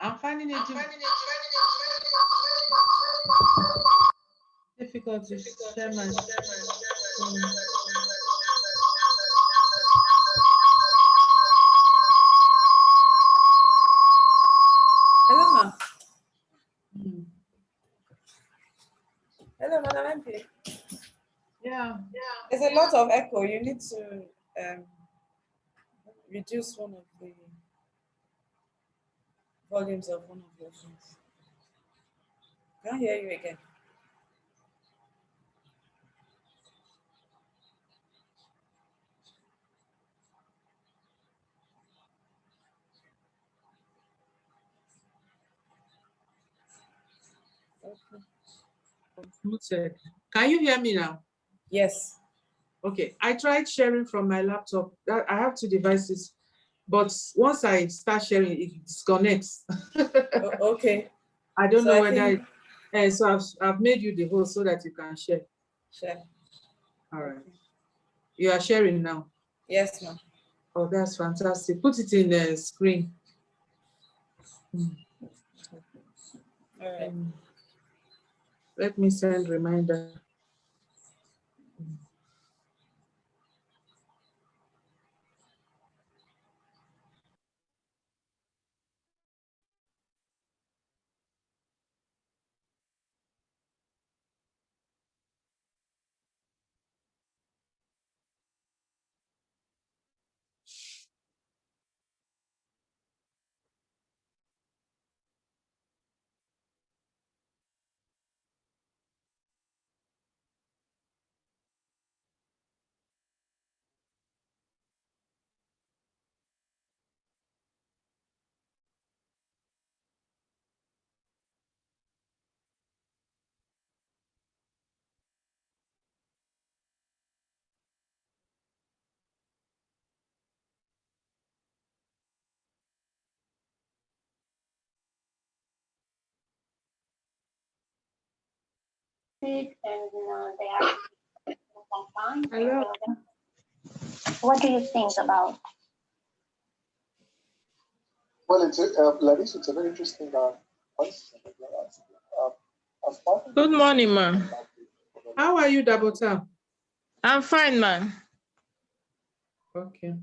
I'm finding it difficult to share my screen. Hello, ma. Hello, Madam MP. Yeah. There's a lot of echo. You need to reduce one of the volumes of one of your phones. Can't hear you again. Okay. Can you hear me now? Yes. Okay. I tried sharing from my laptop. I have two devices, but once I start sharing, it disconnects. Okay. I don't know whether. So I've made you the host so that you can share. Share. All right. You are sharing now. Yes, ma'am. Oh, that's fantastic. Put it in the screen. All right. Let me send reminder. And they are fine. Hello. What do you think about? Well, Larissa, it's a very interesting question. Good morning, ma'am. How are you, Dabota? I'm fine, man. Okay.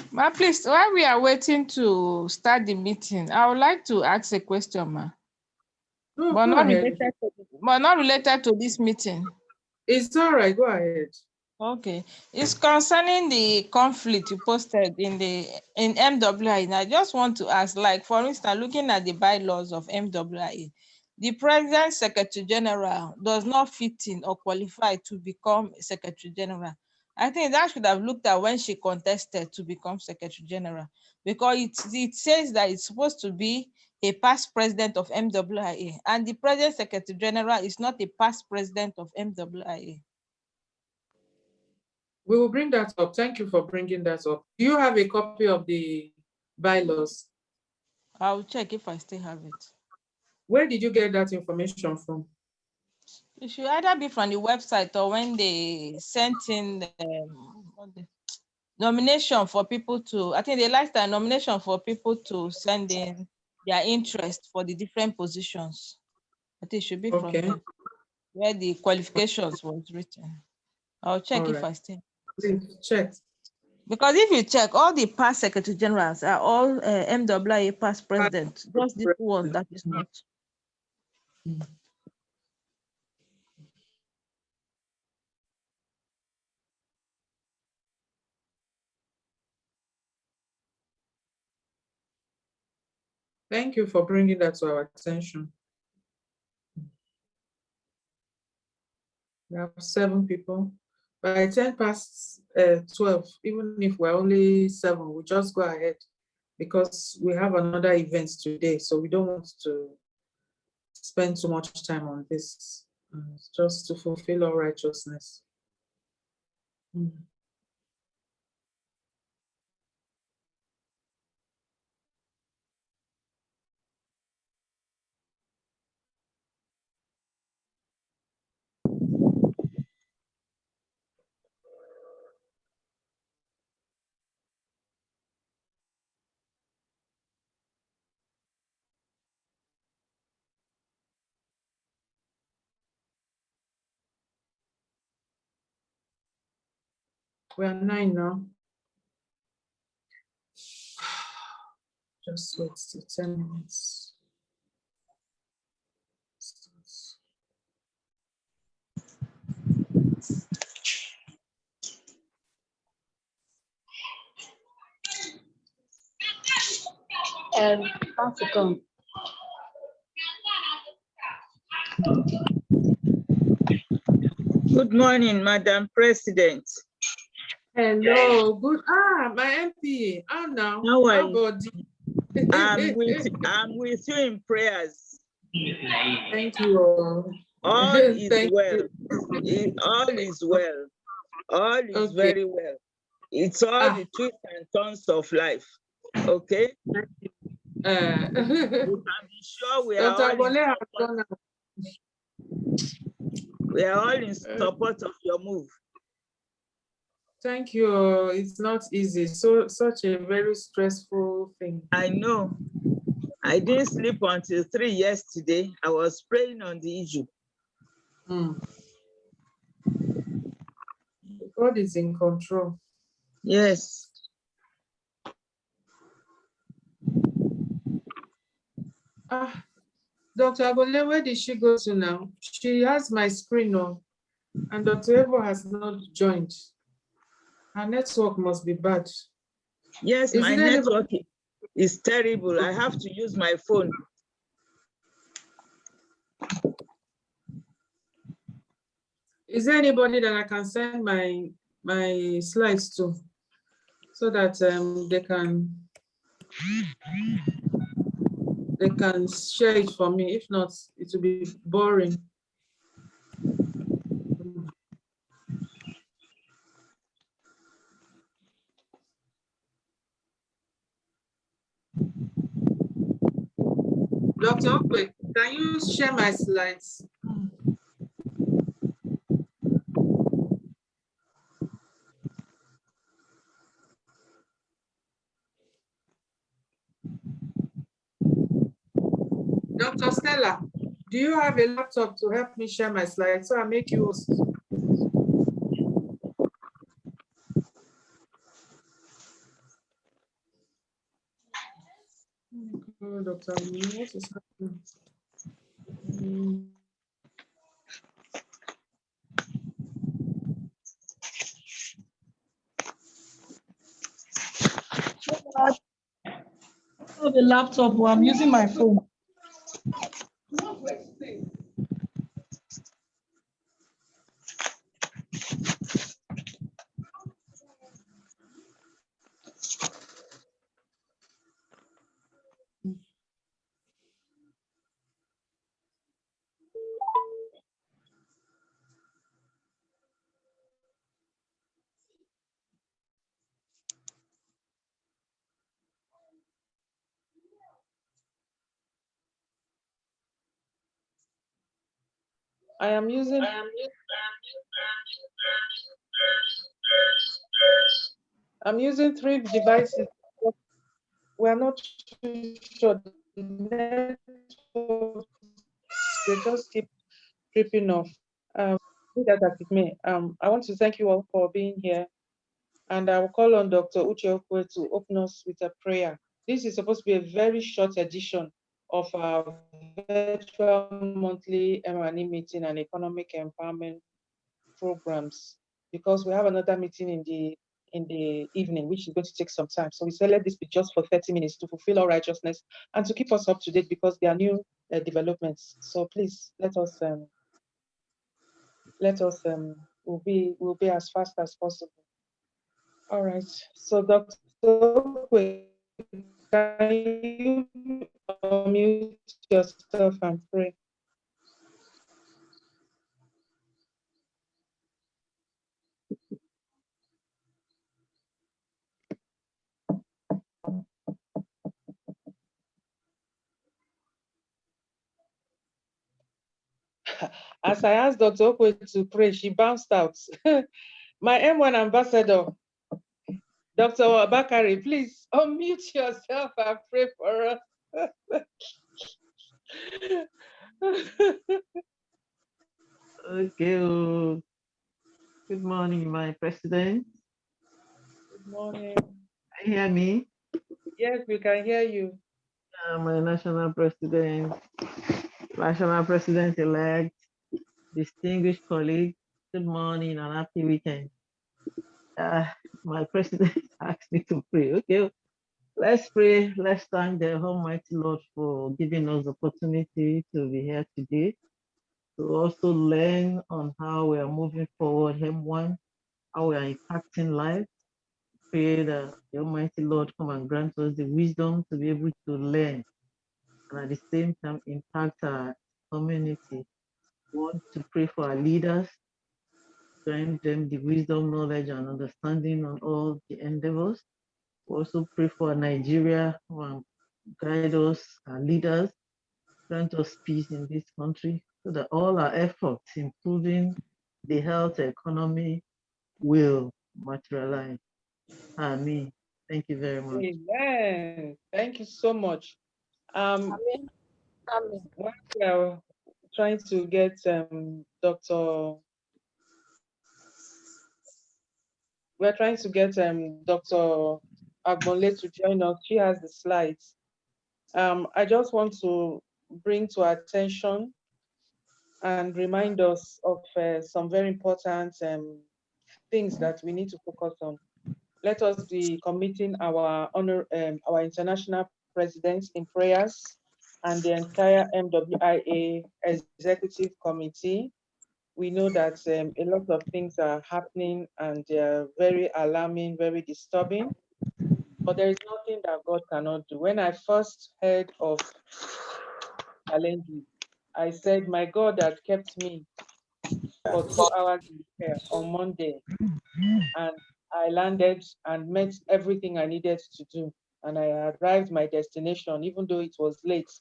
Ma, please, while we are waiting to start the meeting, I would like to ask a question, ma. No, But go not ahead. related to, but not related to this meeting. It's all right. Go ahead. Okay. It's concerning the conflict you posted in MWI. And I just want to ask, like, for instance, looking at the bylaws of MWI, the President Secretary General does not fit in or qualify to become Secretary General. I think that should have looked at when she contested to become Secretary General, because it says that it's supposed to be a past president of MWIA, and the President Secretary General is not a past president of MWIA. We will bring that up. Thank you for bringing that up. Do you have a copy of the bylaws? I'll check if I still have it. Where did you get that information from? It should either be from the website or when they sent in the nomination for people to, I think they liked a nomination for people to send in their interest for the different positions. I think it should be from Okay. there, where the qualifications was written. I'll check All if right. I still. Please check. Because if you check, all the past secretary generals are all MWA past president. Just this one that is not. Thank you for bringing that to our attention. We have 7 people. By 10 past 12, even if we're only 7, we'll just go ahead because we have another event today. So we don't want to spend too much time on this, just to fulfill all righteousness. We are 9 now. Just wait till 10 minutes. African. Good morning, Madam President. Hello, good. My MP. Now. How are How you? about I'm with you in prayers. Thank you all. All is Thank well. you. All is well. All is Okay. very well. It's all the twists and turns of life. Okay? You can be sure we are Dr. all in Agbole has support. gone out. We are all in support of your move. Thank you. It's not easy. Such a very stressful thing. I know. I didn't sleep until 3 yesterday. I was praying on the issue. God is in control. Yes. Dr. Agbole, where did she go to now? She has my screen on, and Dr. Evo has not joined. Her network must be bad. Yes, my network is terrible. I have to use my phone. Is there anybody that I can send my slides to so that they can share it for me? If not, it will be boring. Dr. Okwe, can you share my slides? Dr. Stella, do you have a laptop to help me share my slides so I make you host? Oh, Dr. Aminu, what is happening? I have a laptop, but I'm using my phone. I am using I'm using 3 devices. We're not too sure. The network, they just keep tripping off. Be that as it may, I want to thank you all for being here. And I will call on Dr. Uche Okwe to open us with a prayer. This is supposed to be a very short edition of our virtual monthly M&E meeting and economic empowerment programs, because we have another meeting in the evening, which is going to take some time. So we said, let this be just for 30 minutes to fulfill our righteousness and to keep us up to date, because there are new developments. So please let us we'll be as fast as possible. All right. So Dr. Okwe, can you unmute yourself and pray? As I asked Dr. Okwe to pray, she bounced out. My M1 ambassador, Dr. Bakari, please unmute yourself and pray for us. Okay. Good morning, my president. Good morning. Can you hear me? Yes, we can hear you. My national president-elect, distinguished colleague, good morning and happy weekend. My president asked me to pray. Okay, let's pray. Let's thank the Almighty Lord for giving us the opportunity to be here today, to also learn on how we are moving forward, M1, how we are impacting lives. Pray that the Almighty Lord come and grant us the wisdom to be able to learn and at the same time impact our community. We want to pray for our leaders, grant them the wisdom, knowledge, and understanding on all the endeavors. We also pray for Nigeria, guide us, our leaders, grant us peace in this country, so that all our efforts improving the health economy will materialize. Amen. Thank you very much. Amen. Thank you so much. Amen. Amen. While we are trying to get Dr. Agbonle to join us. She has the slides. I just want to bring to our attention and remind us of some very important things that we need to focus on. Let us be committing our international presidents in prayers and the entire MWIA executive committee. we know that a lot of things are happening and they're very alarming, very disturbing. But there is nothing that God cannot do. When I first heard of challenges, I said, my God had kept me for 2 hours in prayer on Monday, and I landed and met everything I needed to do. And I arrived my destination, even though it was late.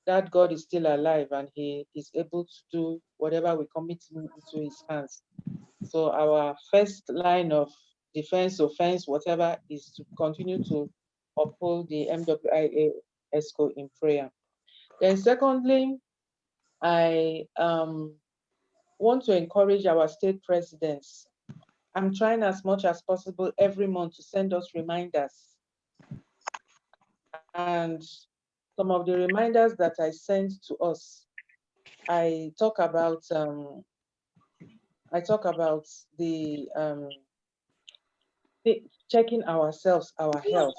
That God is still alive and He is able to do whatever we commit into His hands. So our first line of defense, offense, whatever, is to continue to uphold the MWIA ESCO in prayer. Then secondly, I want to encourage our state presidents. I'm trying as much as possible every month to send us reminders. And some of the reminders that I send to us, I talk about the checking ourselves, our health.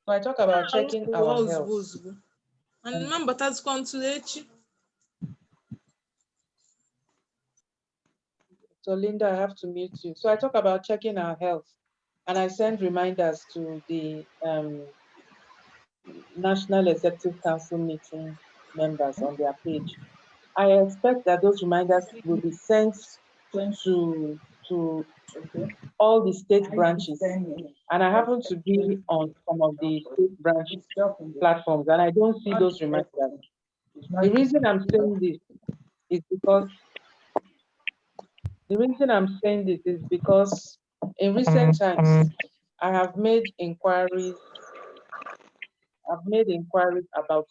So I talk about checking our health. So Linda, I have to mute you. So I talk about checking our health, and I send reminders to the National Executive Council meeting members on their page. I expect that those reminders will be sent to all the state branches. And I happen to be on some of the state branch platforms, and I don't see those reminders. The reason I'm saying this is because in recent times, I have made inquiries. I've made inquiries about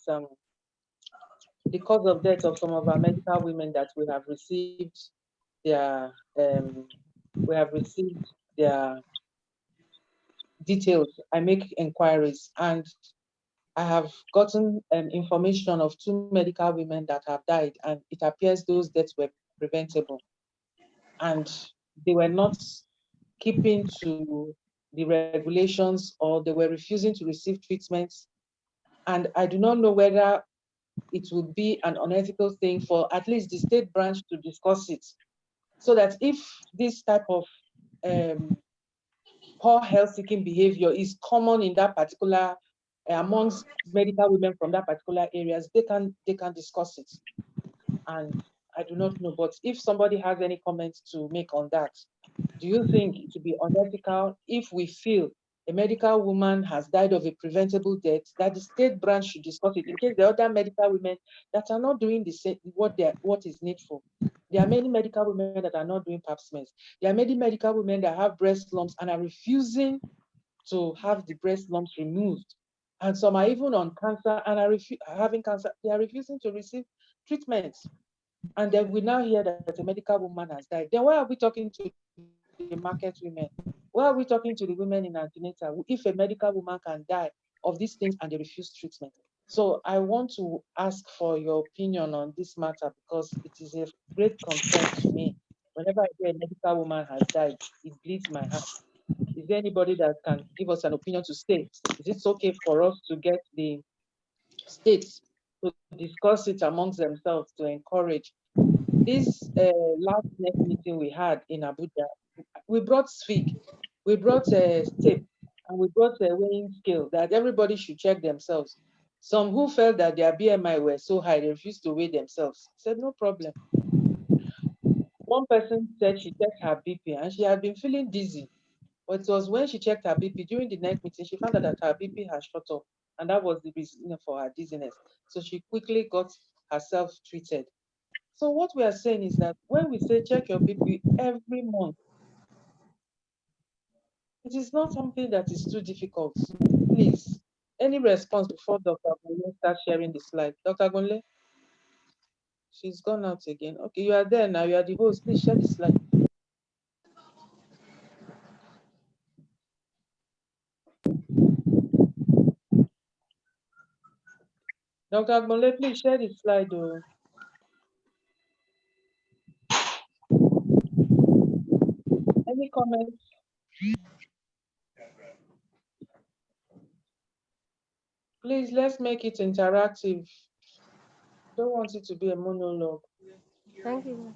the cause of death of some of our medical women that we have received their details. I make inquiries, and I have gotten information of 2 medical women that have died, and it appears those deaths were preventable, and they were not keeping to the regulations, or they were refusing to receive treatments. And I do not know whether it would be an unethical thing for at least the state branch to discuss it, so that if this type of poor health-seeking behavior is common in that particular, amongst medical women from that particular areas, they can discuss it. And I do not know, but if somebody has any comments to make on that, do you think it would be unethical if we feel a medical woman has died of a preventable death, that the state branch should discuss it in case the other medical women that are not doing the same what is needful? There are many medical women that are not doing pap smears. There are many medical women that have breast lumps and are refusing to have the breast lumps removed. And some are even on cancer and are having cancer. They are refusing to receive treatments. And then we now hear that a medical woman has died. Then why are we talking to the market women? Why are we talking to the women in antenatal if a medical woman can die of these things and they refuse treatment? So I want to ask for your opinion on this matter, because it is a great concern to me. Whenever I hear a medical woman has died, it bleeds my heart. Is there anybody that can give us an opinion to say, is it okay for us to get the states to discuss it amongst themselves to encourage? This last next meeting we had in Abuja, we brought SFIG, we brought tape, and we brought a weighing scale that everybody should check themselves. Some who felt that their BMI were so high, they refused to weigh themselves. I said, no problem. One person said she checked her BP and she had been feeling dizzy. But it was when she checked her BP during the next meeting, she found out that her BP had shot up, and that was the reason for her dizziness. So she quickly got herself treated. So what we are saying is that when we say check your BP every month, it is not something that is too difficult. Please, any response before Dr. Gunle starts sharing the slide? Dr. Gunle, she's gone out again. Okay, you are there now. You are the host. Please share the slide. Dr. Gunle, please share the slide. Oh. Any comments? Please, let's make it interactive. don't want it to be a monologue. Thank you.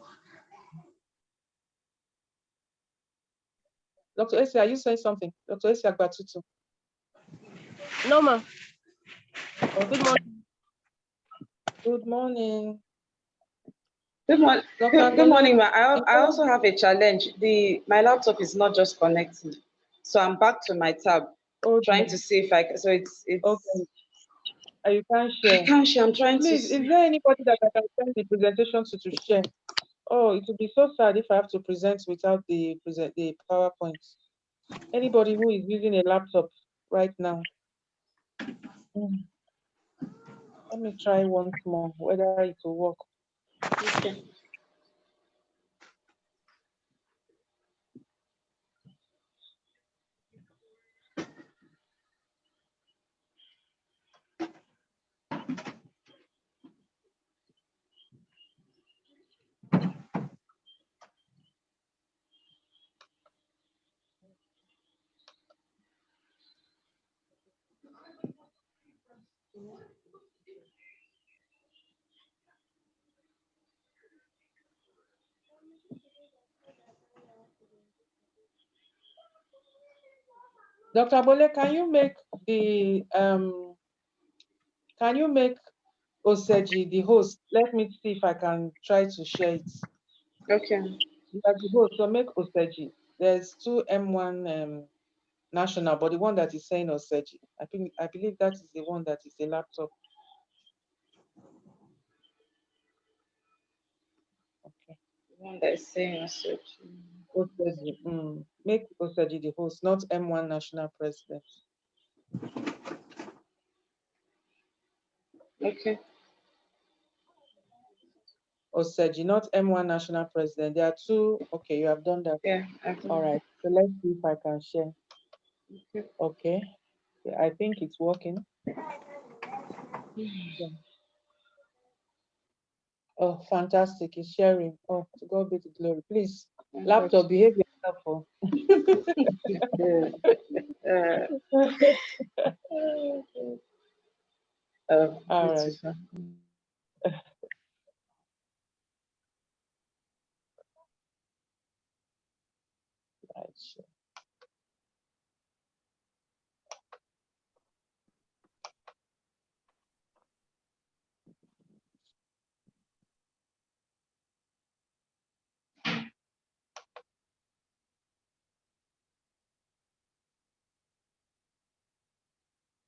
Dr. Esi, are you saying something? Dr. Esi Agbatutu. No, ma. Okay. Good morning. Good morning. Good morning. Dr. Good morning, ma. Agolo. I also have a challenge. My laptop is not just connecting, so I'm back to my tab, Oh, trying to see if I can. So it's. okay. You can't I share. can't share. I'm trying Please, to. is there anybody that I can send the presentation to share? Oh, it would be so sad if I have to present without the PowerPoint. Anybody who is using a laptop right now? Let me try once more, whether it will work. Okay. Dr. Bole, can you make Oseji the host? Let me see if I can try to share it. Okay. You are the host, so make Oseji. There's two M1 national, but the one that is saying Oseji, I believe that is the one that is a laptop. Okay. The one that is saying message. Oseji. Make Oseji the host, not M1 national president. Okay. Oseji, not M1 national president. There are two. Okay, you have done that. Yeah. All right. So let's see if I can share. Okay. Okay. Yeah, I think it's working. Yeah. Oh, fantastic. It's sharing. Oh, to God be the glory. Please, laptop, behave yourself. Oh. All right. Right, sure.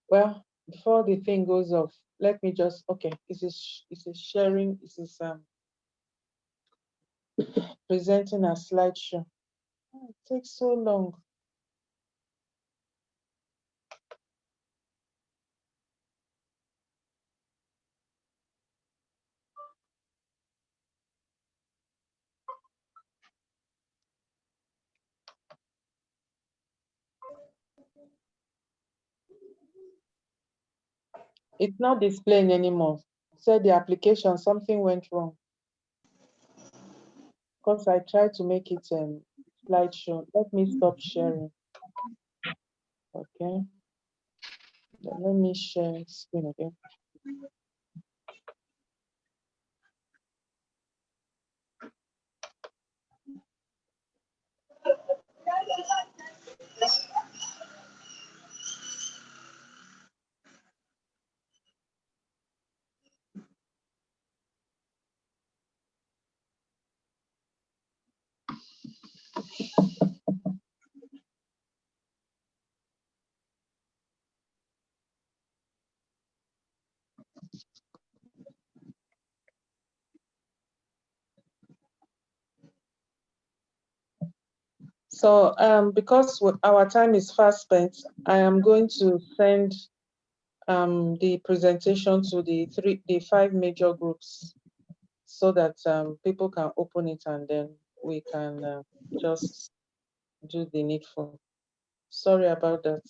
Well, before the thing goes off, let me just, okay, this is sharing, this is presenting a slideshow. Oh, it takes so long. It's not displaying anymore. Said the application, something went wrong. Because I tried to make it slideshow. Let me stop sharing. Okay. Then let me share screen again. So because our time is fast spent, I am going to send the presentation to the 5 major groups so that people can open it and then we can just do the needful. Sorry about that.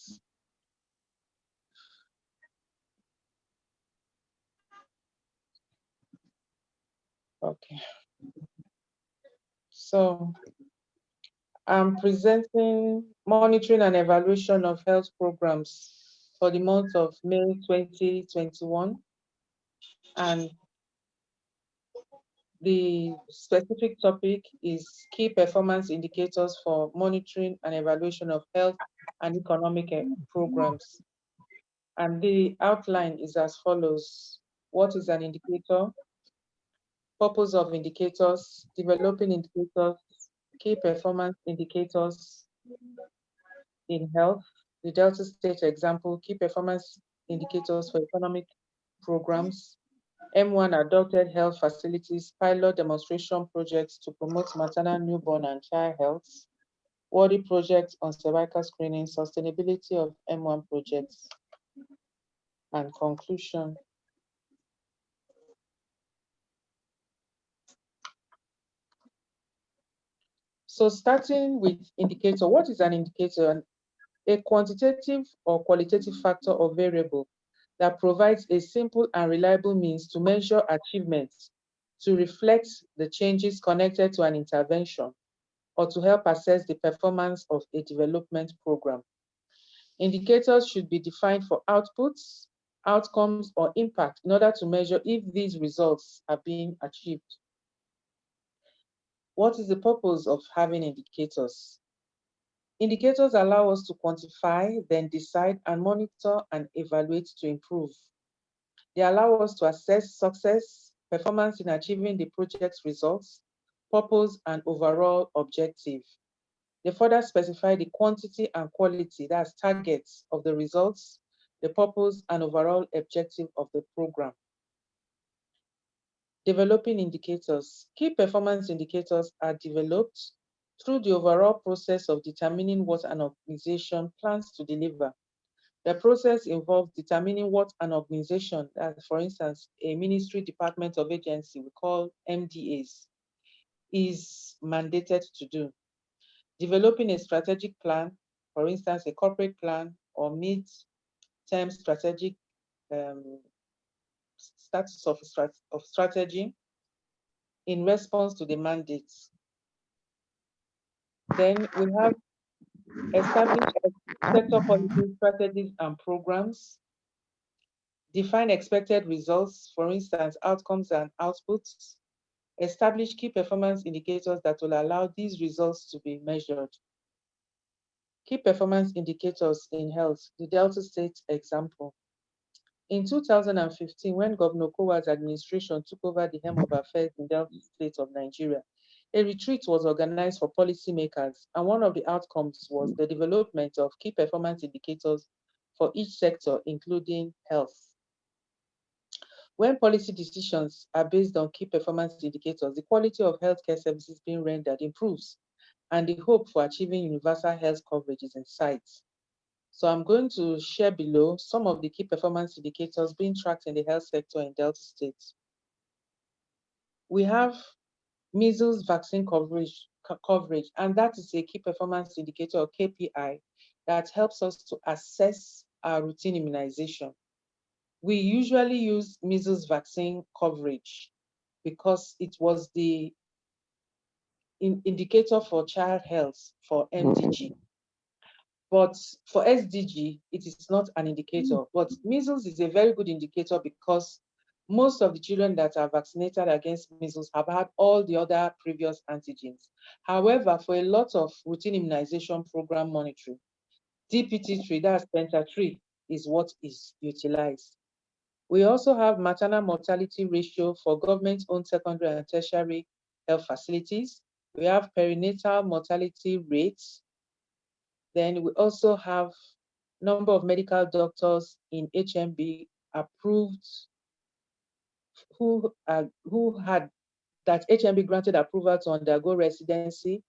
Okay. So I'm presenting monitoring and evaluation of health programs for the month of May 2021 and The specific topic is key performance indicators for monitoring and evaluation of health and economic programs. And the outline is as follows. What is an indicator? Purpose of indicators, developing indicators, key performance indicators in health, the Delta State example, key performance indicators for economic programs, M1 adopted health facilities, pilot demonstration projects to promote maternal, newborn, and child health, Worthy projects on cervical screening, sustainability of M1 projects, and conclusion. So starting with indicator, what is an indicator? A quantitative or qualitative factor or variable that provides a simple and reliable means to measure achievements, to reflect the changes connected to an intervention, or to help assess the performance of a development program. Indicators should be defined for outputs, outcomes, or impact in order to measure if these results are being achieved. What is the purpose of having indicators? Indicators allow us to quantify, then decide and monitor and evaluate to improve. They allow us to assess success, performance in achieving the project's results, purpose, and overall objective. They further specify the quantity and quality, that's targets of the results, the purpose, and overall objective of the program. Developing indicators. Key performance indicators are developed through the overall process of determining what an organization plans to deliver. The process involves determining what an organization, for instance, a ministry, department, of agency, we call MDAs, is mandated to do. Developing a strategic plan, for instance, a corporate plan or mid-term strategic status of strategy in response to the mandates. Then we have established sector policies, strategies, and programs. Define expected results, for instance, outcomes and outputs. Establish key performance indicators that will allow these results to be measured. Key performance indicators in health, the Delta State example. In 2015, when Governor Kowa's administration took over the helm of affairs in Delta State of Nigeria, a retreat was organized for policymakers, and one of the outcomes was the development of key performance indicators for each sector, including health. When policy decisions are based on key performance indicators, the quality of healthcare services being rendered improves, and the hope for achieving universal health coverage is in sight. So I'm going to share below some of the key performance indicators being tracked in the health sector in Delta State. We have measles vaccine coverage, and that is a key performance indicator or KPI that helps us to assess our routine immunization. We usually use measles vaccine coverage because it was the indicator for child health for MDG. But for SDG, it is not an indicator. But measles is a very good indicator because most of the children that are vaccinated against measles have had all the other previous antigens. However, for a lot of routine immunization program monitoring, DPT3, that's Penta3, is what is utilized. We also have maternal mortality ratio for government-owned secondary and tertiary health facilities. We have perinatal mortality rates. Then we also have number of medical doctors in HMB approved who had that HMB granted approval to undergo residency,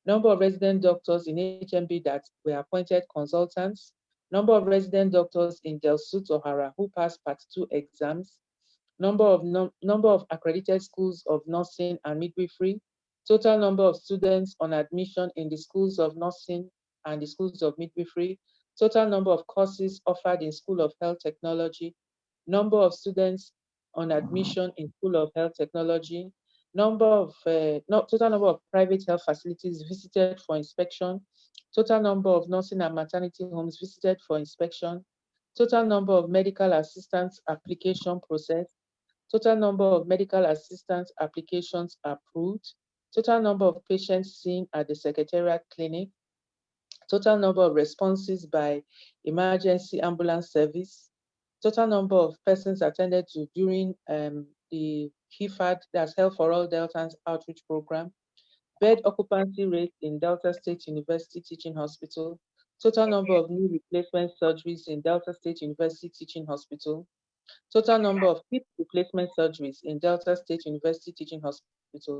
number of resident doctors in HMB that were appointed consultants, number of resident doctors in Del Sut O'Hara who passed Part 2 exams, number of accredited schools of nursing and midwifery, total number of students on admission in the schools of nursing and the schools of midwifery, total number of courses offered in School of Health Technology, number of students on admission in School of Health Technology, total number of private health facilities visited for inspection, total number of nursing and maternity homes visited for inspection, total number of medical assistance application process, total number of medical assistance applications approved, total number of patients seen at the Secretariat Clinic, total number of responses by emergency ambulance service, total number of persons attended to during the HIFAD, that's Health for All Deltans Outreach Program, bed occupancy rate in Delta State University Teaching Hospital, total number of new replacement surgeries in Delta State University Teaching Hospital, total number of hip replacement surgeries in Delta State University Teaching Hospital,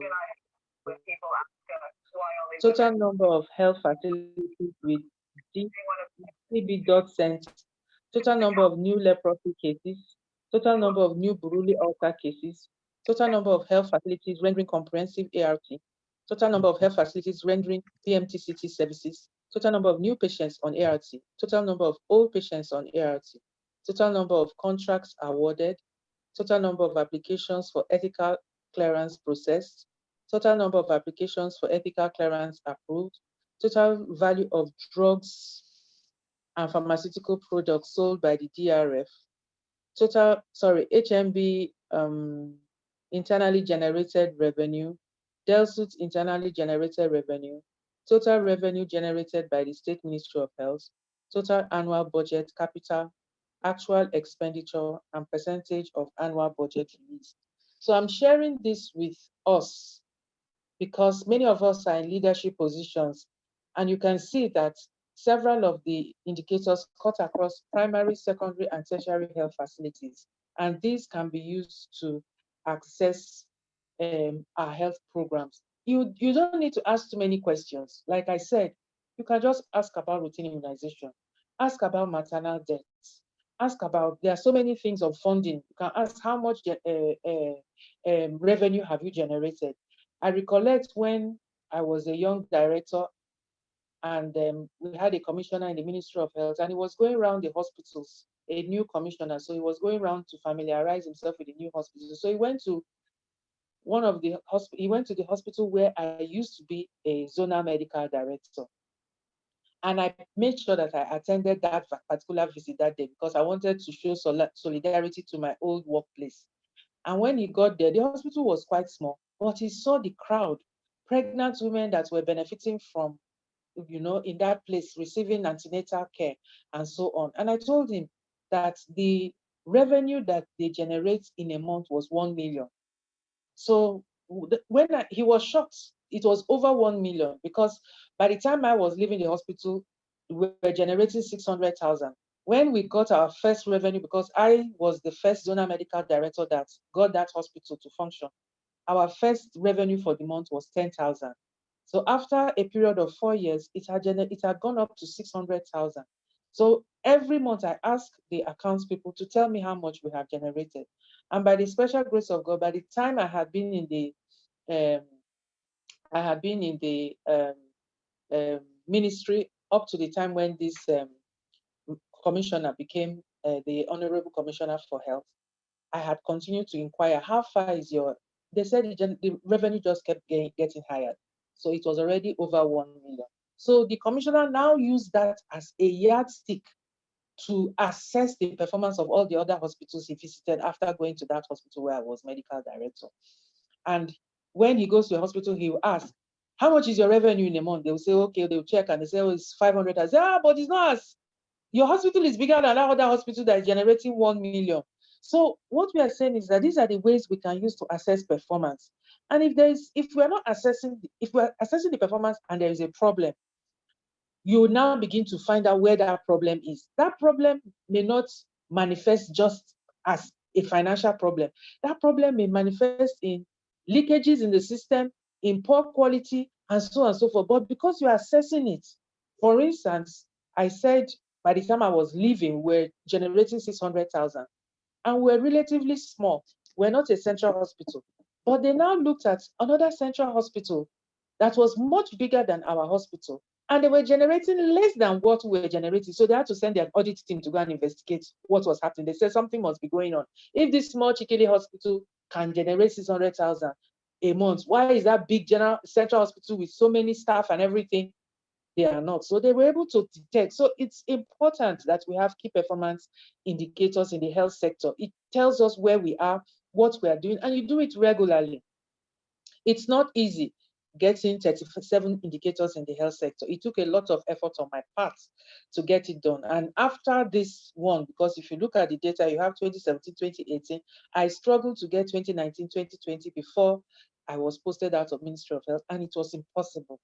total number of health facilities with DB dot centers, total number of new leprosy cases, total number of new Buruli ulcer cases, total number of health facilities rendering comprehensive ART, total number of health facilities rendering PMTCT services, total number of new patients on ART, total number of old patients on ART, total number of contracts awarded, total number of applications for ethical clearance processed, total number of applications for ethical clearance approved, total value of drugs and pharmaceutical products sold by the DRF, HMB internally generated revenue, DELSUT internally generated revenue, total revenue generated by the State Ministry of Health, total annual budget, capital, actual expenditure, and percentage of annual budget released. So I'm sharing this with us because many of us are in leadership positions, and you can see that several of the indicators cut across primary, secondary, and tertiary health facilities, and these can be used to access our health programs. You don't need to ask too many questions. Like I said, you can just ask about routine immunization, ask about maternal deaths, ask about, there are so many things of funding. You can ask how much revenue have you generated. I recollect when I was a young director and we had a commissioner in the Ministry of Health, and he was going around the hospitals, a new commissioner. So he was going around to familiarize himself with the new hospital. So he went to the hospital where I used to be a zonal medical director. And I made sure that I attended that particular visit that day because I wanted to show solidarity to my old workplace. And when he got there, the hospital was quite small, but he saw the crowd, pregnant women that were benefiting from, in that place, receiving antenatal care and so on. And I told him that the revenue that they generate in a month was 1 million. So when he was shocked, it was over 1 million because by the time I was leaving the hospital, we were generating 600,000. When we got our first revenue, because I was the first zonal medical director that got that hospital to function, our first revenue for the month was 10,000. So after a period of 4 years, it had gone up to 600,000. So every month I ask the accounts people to tell me how much we have generated. And by the special grace of God, by the time I had been in the ministry up to the time when this commissioner became the Honorable Commissioner for Health, I had continued to inquire, how far is they said the revenue just kept getting higher. So it was already over 1 million. So the commissioner now used that as a yardstick to assess the performance of all the other hospitals he visited after going to that hospital where I was medical director. And when he goes to a hospital, he will ask, how much is your revenue in a month? They will say, okay, they'll check and they say, oh, it's 500. I say, but it's not us. Your hospital is bigger than that other hospital that is generating 1 million. So what we are saying is that these are the ways we can use to assess performance. And if we're assessing the performance and there is a problem, you will now begin to find out where that problem is. That problem may not manifest just as a financial problem. That problem may manifest in leakages in the system, in poor quality, and so on and so forth. But because you're assessing it, for instance, I said by the time I was leaving, we're generating 600,000. And we're relatively small. We're not a central hospital. But they now looked at another central hospital that was much bigger than our hospital. And they were generating less than what we were generating. So they had to send their audit team to go and investigate what was happening. They said something must be going on. If this small Chikili hospital can generate 600,000 a month, why is that big general central hospital with so many staff and everything? They are not. So they were able to detect. So it's important that we have key performance indicators in the health sector. It tells us where we are, what we are doing, and you do it regularly. It's not easy getting 37 indicators in the health sector. It took a lot of effort on my part to get it done. And after this one, because if you look at the data, you have 2017, 2018, I struggled to get 2019, 2020 before I was posted out of Ministry of Health, and it was impossible.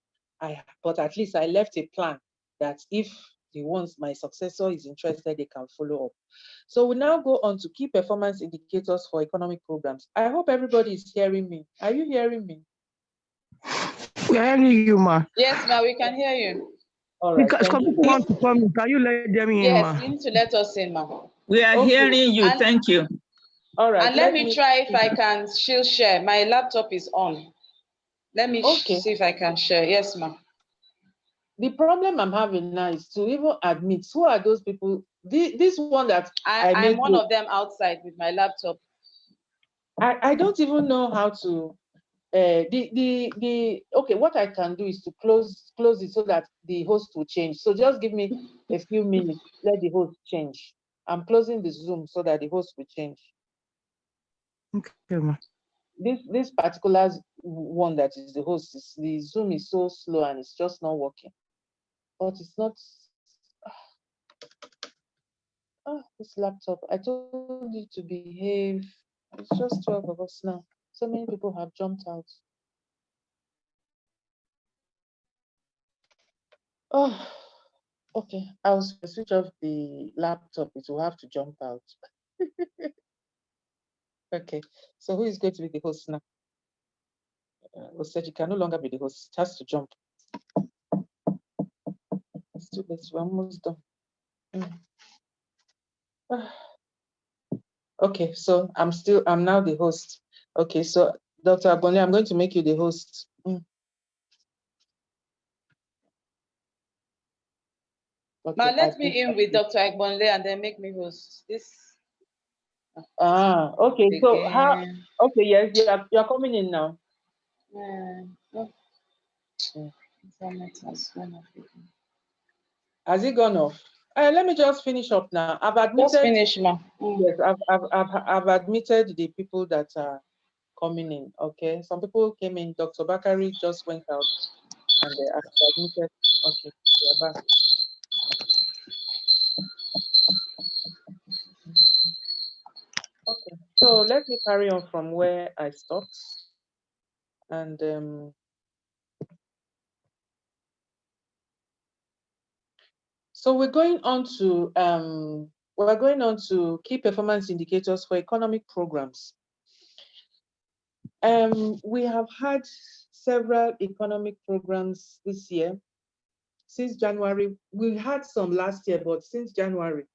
But at least I left a plan that if the ones my successor is interested, they can follow up. So we now go on to key performance indicators for economic programs. I hope everybody is hearing me. Are you hearing me? We are hearing you, ma. Yes, ma, we can hear you. All right. Because some people want to come in. Can you let them in, Yes, ma? you need to let us in, ma. We are Okay. hearing you. And- Thank you. All right. And let me try if I can still share. My laptop is on. Let me see if I can share. Yes, ma. The problem I'm having now is to even admit who are those people. This one that I'm one of them outside with my laptop. I don't even know how to. Okay, what I can do is to close it so that the host will change. So just give me a few minutes. Let the host change. I'm closing the Zoom so that the host will change. Okay, ma. This particular one that is the host, the Zoom is so slow and it's just not working. But it's not. This laptop. I told you to behave. It's just 12 of us now. So many people have jumped out. Oh, okay. I'll switch off the laptop. It will have to jump out. Okay. So who is going to be the host now? Said you can no longer be the host. It has to jump. It's too late. We're almost done. Okay, so I'm now the host. Okay, so Dr. Agbonle, I'm going to make you the host. Okay, Ma, let me in with Dr. Agbonle and then make me host. Okay. So how? Okay, yes, you're coming in now. Has it gone off? Let me just finish up now. I've admitted. Just finish, ma. Yes, I've admitted the people that are coming in. Okay, some people came in. Dr. Bakari just went out, and I've admitted. Okay, they're back. Okay, so let me carry on from where I stopped, and so we're going on to key performance indicators for economic programs. We have had several economic programs this year. Since January, we had some last year, but since January,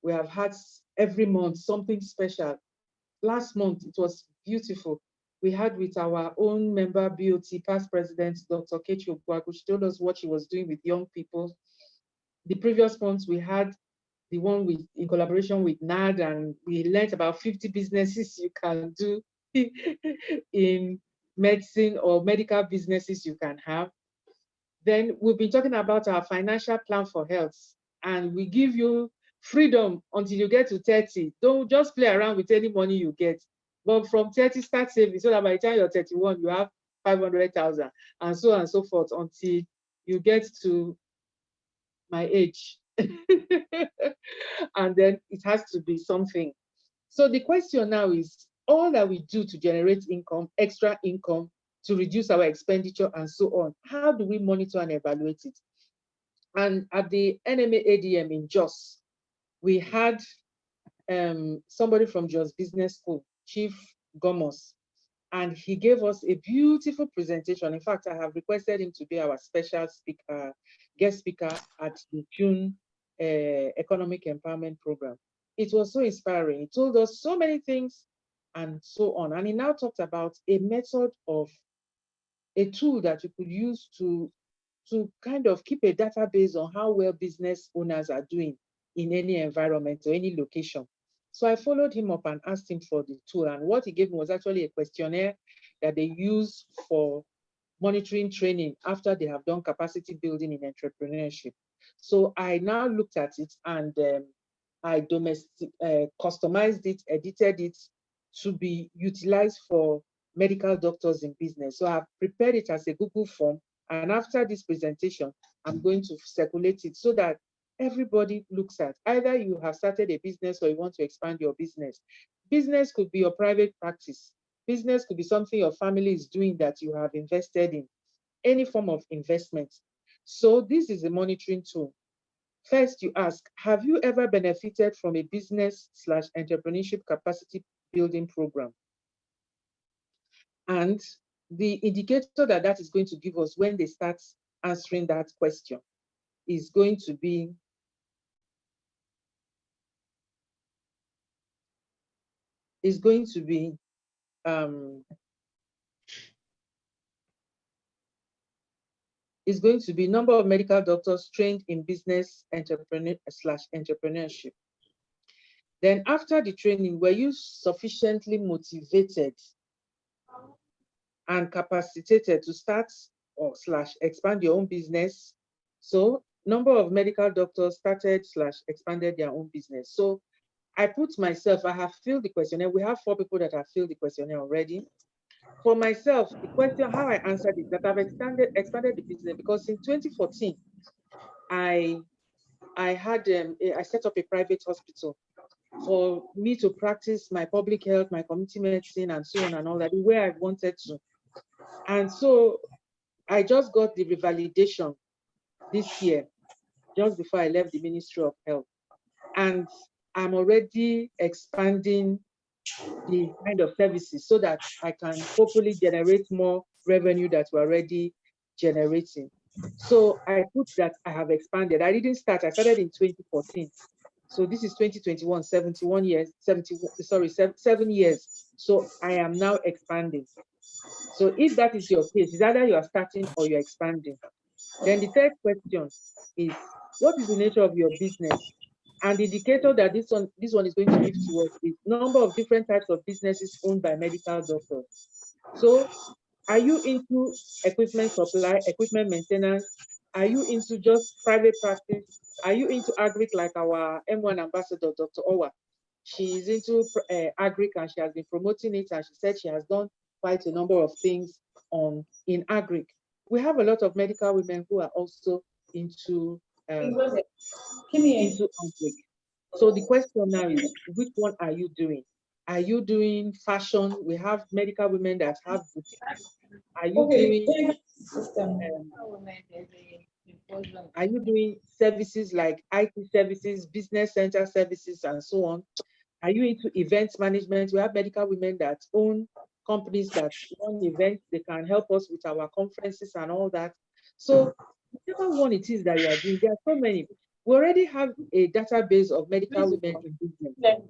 we have had every month something special. Last month, it was beautiful. We had with our own member BOT, past president, Dr. Kechi Okwagu. She told us what she was doing with young people. The previous month, we had the one in collaboration with NAD, and we learned about 50 businesses you can do in medicine or medical businesses you can have. Then we've been talking about our financial plan for health, and we give you freedom until you get to 30. Don't just play around with any money you get. But from 30, start saving so that by the time you're 31, you have 500,000, and so on and so forth until you get to my age. And then it has to be something. So the question now is, all that we do to generate income, extra income, to reduce our expenditure and so on, how do we monitor and evaluate it? And at the NMA ADM in Jos, we had somebody from Jos Business School, Chief Gomos, and he gave us a beautiful presentation. In fact, I have requested him to be our special speaker, guest speaker at the June Economic Empowerment Program. It was so inspiring. He told us so many things and so on. And he now talked about a method of a tool that you could use to kind of keep a database on how well business owners are doing in any environment or any location. So I followed him up and asked him for the tool. And what he gave me was actually a questionnaire that they use for monitoring training after they have done capacity building in entrepreneurship. So I now looked at it and I customized it, edited it to be utilized for medical doctors in business. So I've prepared it as a Google form. And after this presentation, I'm going to circulate it so that everybody looks at either you have started a business or you want to expand your business. Business could be your private practice. Business could be something your family is doing that you have invested in, any form of investment. So this is a monitoring tool. First, you ask, have you ever benefited from a business/entrepreneurship capacity building program? And the indicator that that is going to give us when they start answering that question is going to be number of medical doctors trained in business entrepreneurship. Then after the training, were you sufficiently motivated and capacitated to start or / expand your own business? So number of medical doctors started / expanded their own business. So I put myself, I have filled the questionnaire. We have 4 people that have filled the questionnaire already. For myself, the question, how I answered it, that I've expanded the business, because in 2014, I set up a private hospital for me to practice my public health, my community medicine, and so on and all that, the way I wanted to. And so I just got the revalidation this year, just before I left the Ministry of Health. And I'm already expanding the kind of services so that I can hopefully generate more revenue that we're already generating. So I put that I have expanded. I didn't start, I started in 2014. So this is 2021, 7 years. So I am now expanding. So if that is your case, it's either you are starting or you're expanding. Then the third question is, what is the nature of your business? And the indicator that this one is going to give to us is number of different types of businesses owned by medical doctors. So are you into equipment supply, equipment maintenance? Are you into just private practice? Are you into agric like our M1 ambassador, Dr. Owa? She is into agric and she has been promoting it, and she said she has done quite a number of things in agric. We have a lot of medical women who are also into agric. So the question now is, which one are you doing? Are you doing fashion? We have medical women that have boutiques. Are you doing services like IT services, business center services, and so on? Are you into events management? We have medical women that own companies that run events. They can help us with our conferences and all that. So whichever one it is that you are doing, there are so many. We already have a database of medical women in business.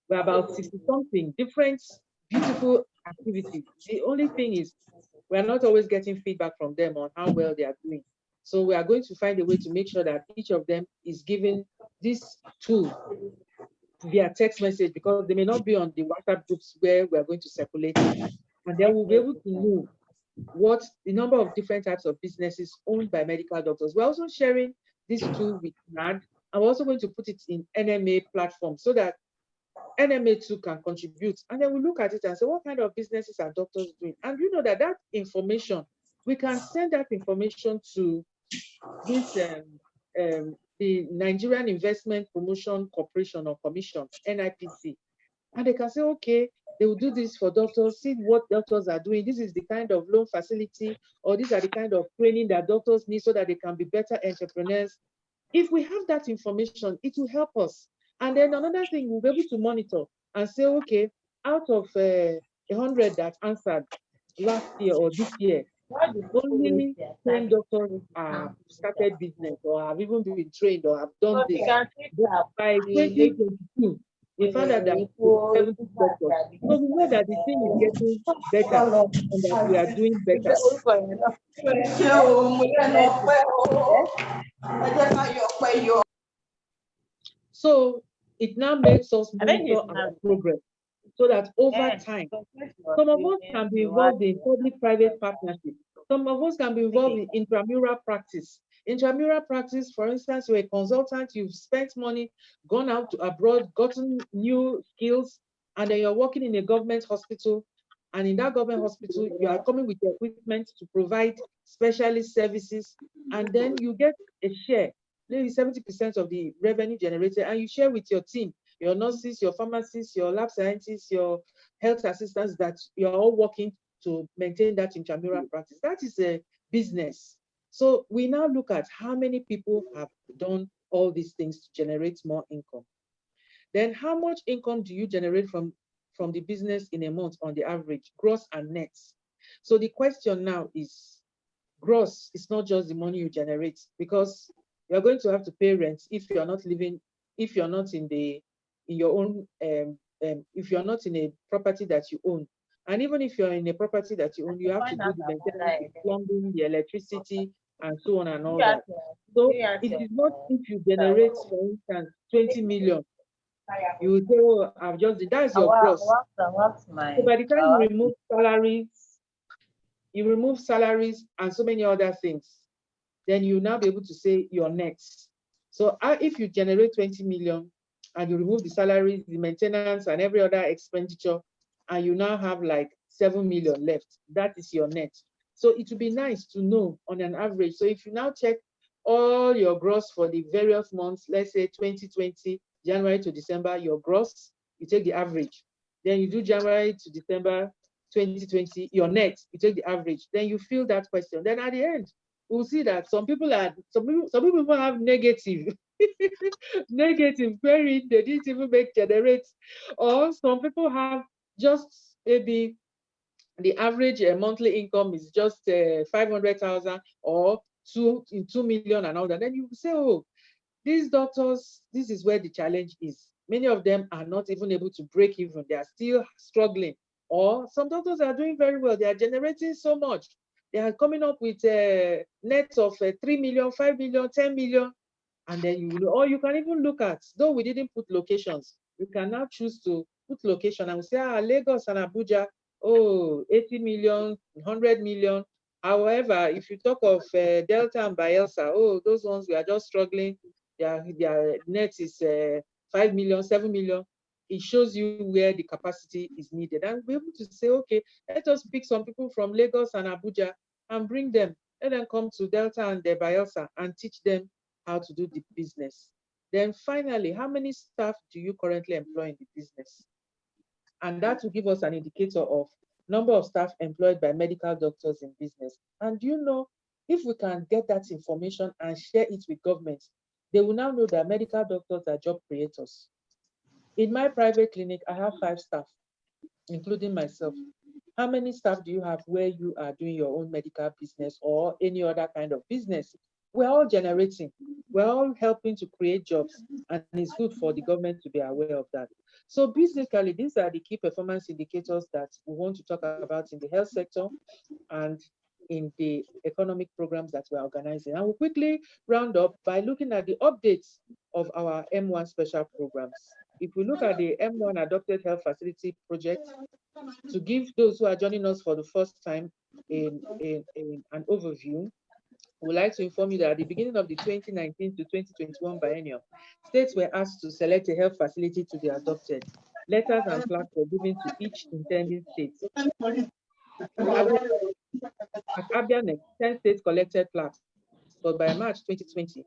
We're about 60-something different beautiful activities. The only thing is we're not always getting feedback from them on how well they are doing. So we are going to find a way to make sure that each of them is given this tool via text message, because they may not be on the WhatsApp groups where we are going to circulate it. And then we'll be able to know what the number of different types of businesses owned by medical doctors. We're also sharing this tool with NAD. I'm also going to put it in NMA platform so that NMA too can contribute. And then we look at it and say, what kind of businesses are doctors doing? And you know that information, we can send that information to this the Nigerian Investment Promotion Corporation or Commission, NIPC. And they can say, okay, they will do this for doctors, see what doctors are doing. This is the kind of loan facility, or these are the kind of training that doctors need so that they can be better entrepreneurs. If we have that information, it will help us. And then another thing, we'll be able to monitor and say, okay, out of 100 that answered last year or this year, only 10 doctors have started business or have even been trained or have done this. By 2022, we found out that 70 doctors. So we know that the thing is getting better and that we are doing better. So it now makes us monitor our progress so that over time, some of us can be involved in public-private partnership. Some of us can be involved in intramural practice. Intramural practice, for instance, you're a consultant, you've spent money, gone out abroad, gotten new skills, and then you're working in a government hospital, and in that government hospital, you are coming with your equipment to provide specialist services, and then you get a share, maybe 70% of the revenue generated, and you share with your team, your nurses, your pharmacists, your lab scientists, your health assistants, that you're all working to maintain that intramural practice. That is a business. So we now look at how many people have done all these things to generate more income. Then how much income do you generate from the business in a month on the average, gross and net? So the question now is, gross is not just the money you generate, because you're going to have to pay rent if you're not living, if you're not in your own, if you're not in a property that you own. And even if you're in a property that you own, you have to do the maintenance, the plumbing, the electricity, and so on and all that. So it is not if you generate, for instance, 20 million, you will say, oh, I've just, that's your gross. So by the time you remove salaries and so many other things, then you'll now be able to say your net. So if you generate 20 million and you remove the salaries, the maintenance, and every other expenditure, and you now have like 7 million left, that is your net. So it would be nice to know on an average. So if you now check all your gross for the various months, let's say 2020, January to December, your gross, you take the average. Then you do January to December 2020, your net, you take the average. Then you fill that question. Then at the end, we'll see that some people have negative negative query, they didn't even generate, or some people have just maybe the average monthly income is just 500,000 or 2 million and all that. Then you say, oh, these doctors, this is where the challenge is. Many of them are not even able to break even. They are still struggling. Or some doctors are doing very well. They are generating so much. They are coming up with nets of 3 million, 5 million, 10 million. And then or you can even look at, though we didn't put locations, you can now choose to put location and we say, Lagos and Abuja, oh, 80 million, 100 million. However, if you talk of Delta and Bayelsa, oh, those ones we are just struggling. Their net is 5 million, 7 million. It shows you where the capacity is needed. And we're able to say, okay, let us pick some people from Lagos and Abuja and bring them. Let them come to Delta and the Bayelsa and teach them how to do the business. Then finally, how many staff do you currently employ in the business? And that will give us an indicator of number of staff employed by medical doctors in business. And you know, if we can get that information and share it with government, they will now know that medical doctors are job creators. In my private clinic, I have 5 staff, including myself. How many staff do you have where you are doing your own medical business or any other kind of business? We're all generating, we're all helping to create jobs, and it's good for the government to be aware of that. So basically, these are the key performance indicators that we want to talk about in the health sector and in the economic programs that we're organizing. And we'll quickly round up by looking at the updates of our M1 special programs. If we look at the M1 Adopted Health Facility Project, to give those who are joining us for the first time in an overview, we'd like to inform you that at the beginning of the 2019 to 2021 biennium, states were asked to select a health facility to be adopted. Letters and plaques were given to each intending state. At Abia next, 10 states collected plaques, but by March 2020,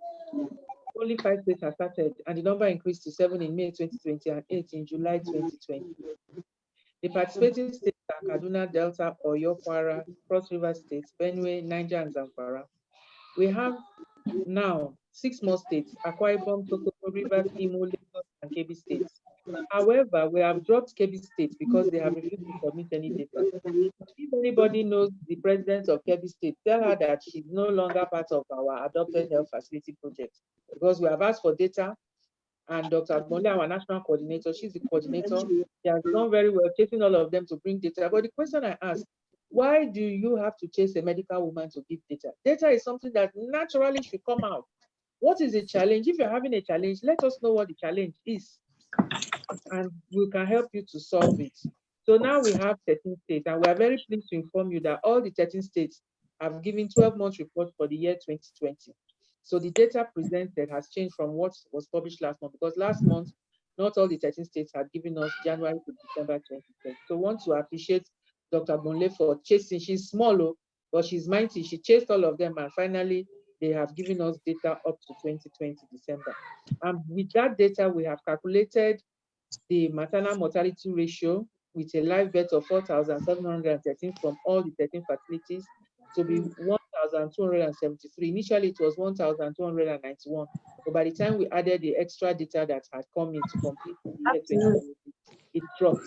only 5 states have started, and the number increased to 7 in May 2020 and 8 in July 2020. The participating states are Kaduna, Delta, Oyo, Kwara, Cross River States, Benue, Niger, and Zamfara. We have now 6 more states: Akwa Ibom, Sokoto, Rivers, Imo, Lagos, and Kebbi states. However, we have dropped Kebbi State because they have refused to submit any data. If anybody knows the president of Kebbi State, tell her that she's no longer part of our adopted health facility project, because we have asked for data, and Dr. Admole, our national coordinator, she's the coordinator. She has done very well chasing all of them to bring data. But the question I ask, why do you have to chase a medical woman to give data? Data is something that naturally should come out. What is the challenge? If you're having a challenge, let us know what the challenge is, and we can help you to solve it. So now we have 13 states, and we are very pleased to inform you that all the 13 states have given 12 months report for the year 2020. So the data presented has changed from what was published last month, because last month not all the 13 states had given us January to December 2020. So I want to appreciate Dr. Bonle for chasing. She's small, but she's mighty. She chased all of them, and finally, they have given us data up to 2020 December. And with that data, we have calculated the maternal mortality ratio with a live birth of 4,713 from all the 13 facilities to be 1,273. Initially, it was 1,291. But by the time we added the extra data that had come in to complete the year 2020, it dropped.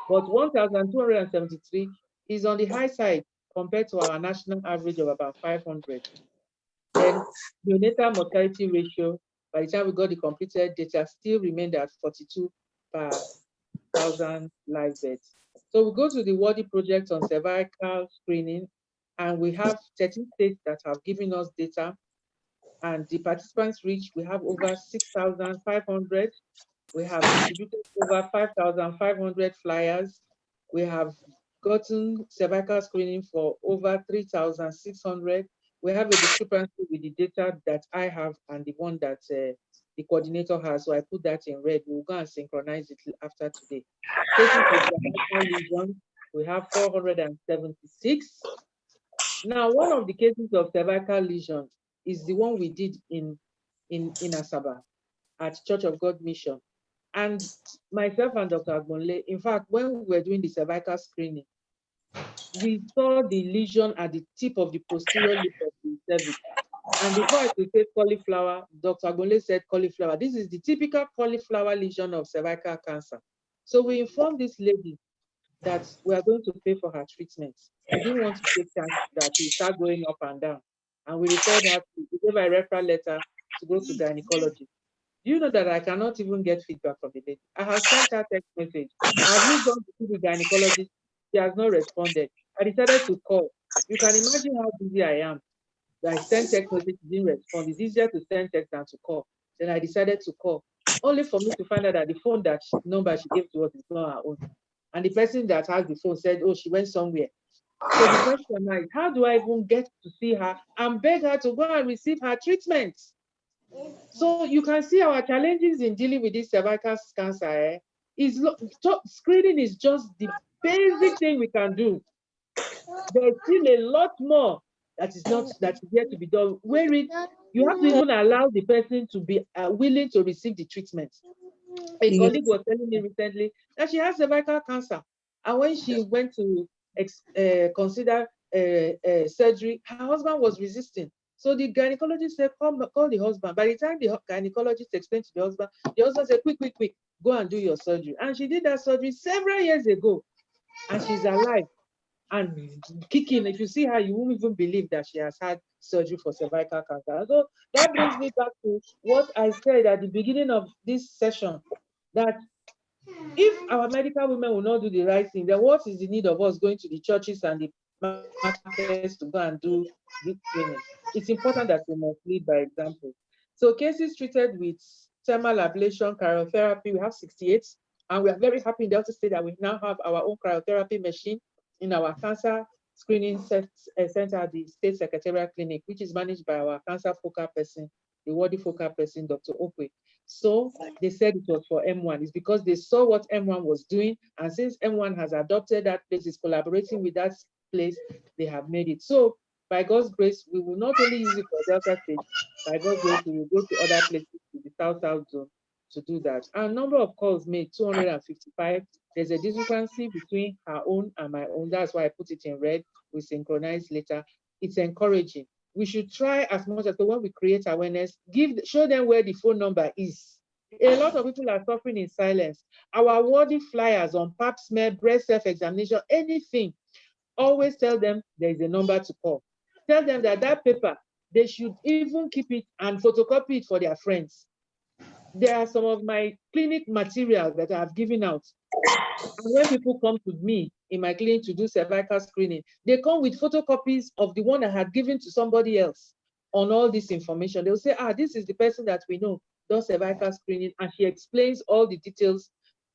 But 1,273 is on the high side compared to our national average of about 500. Then neonatal mortality ratio, by the time we got the completed data, still remained at 42 per 1,000 live births. So we go to the WADI project on cervical screening, and we have 13 states that have given us data, and the participants reach, we have over 6,500. We have distributed over 5,500 flyers. We have gotten cervical screening for over 3,600. We have a discrepancy with the data that I have and the one that the coordinator has. So I put that in red. We'll go and synchronize it after today. Cases with cervical lesions, we have 476. Now, one of the cases of cervical lesion is the one we did in Asaba at Church of God Mission. And myself and Dr. Agbonle, in fact, when we were doing the cervical screening, we saw the lesion at the tip of the posterior lip of the cervix. And before I could say cauliflower, Dr. Agbonle said cauliflower. This is the typical cauliflower lesion of cervical cancer. So we informed this lady that we are going to pay for her treatment. We didn't want to take chances that we start going up and down. And we referred her we gave her a referral letter to go to gynecology. Do you know that I cannot even get feedback from the lady? I have sent her text message. Have you gone to see the gynecologist? She has not responded. I decided to call. You can imagine how busy I am. I sent text message, she didn't respond. It's easier to send text than to call. Then I decided to call, only for me to find out that the phone number she gave to us is not her own. And the person that has the phone said, oh, she went somewhere. So the question now is, how do I even get to see her and beg her to go and receive her treatment? So you can see our challenges in dealing with this cervical cancer. Screening is just the basic thing we can do. There's still a lot more that is yet to be done. Where you have to even allow the person to be willing to receive the treatment. A colleague was telling me recently that she has cervical cancer, and when she went to consider surgery, her husband was resisting. So the gynecologist said, call the husband. By the time the gynecologist explained to the husband said, quick, go and do your surgery. And she did that surgery several years ago, and she's alive and kicking. If you see her, you won't even believe that she has had surgery for cervical cancer. So that brings me back to what I said at the beginning of this session, that if our medical women will not do the right thing, then what is the need of us going to the churches and the markets to go and do this training? It's important that we must lead by example. So cases treated with thermal ablation cryotherapy, we have 68, and we are very happy in Delta State that we now have our own cryotherapy machine in our cancer screening center, the State Secretarial Clinic, which is managed by our cancer focal person, the WADI focal person, Dr. Okwe. So they said it was for M1. It's because they saw what M1 was doing, and since M1 has adopted that place, is collaborating with that place, they have made it. So by God's grace, we will not only use it for Delta State, by God's grace, we will go to other places, to the South zone, to do that. Our number of calls made, 255. There's a discrepancy between her own and my own. That's why I put it in red. We synchronize later. It's encouraging. We should try as much as when we create awareness, show them where the phone number is. A lot of people are suffering in silence. Our WADI flyers on pap smear, breast self-examination, anything, always tell them there is a number to call. Tell them that paper, they should even keep it and photocopy it for their friends. There are some of my clinic materials that I have given out. And when people come to me in my clinic to do cervical screening, they come with photocopies of the one I had given to somebody else on all this information. They'll say, this is the person that we know does cervical screening, and she explains all the details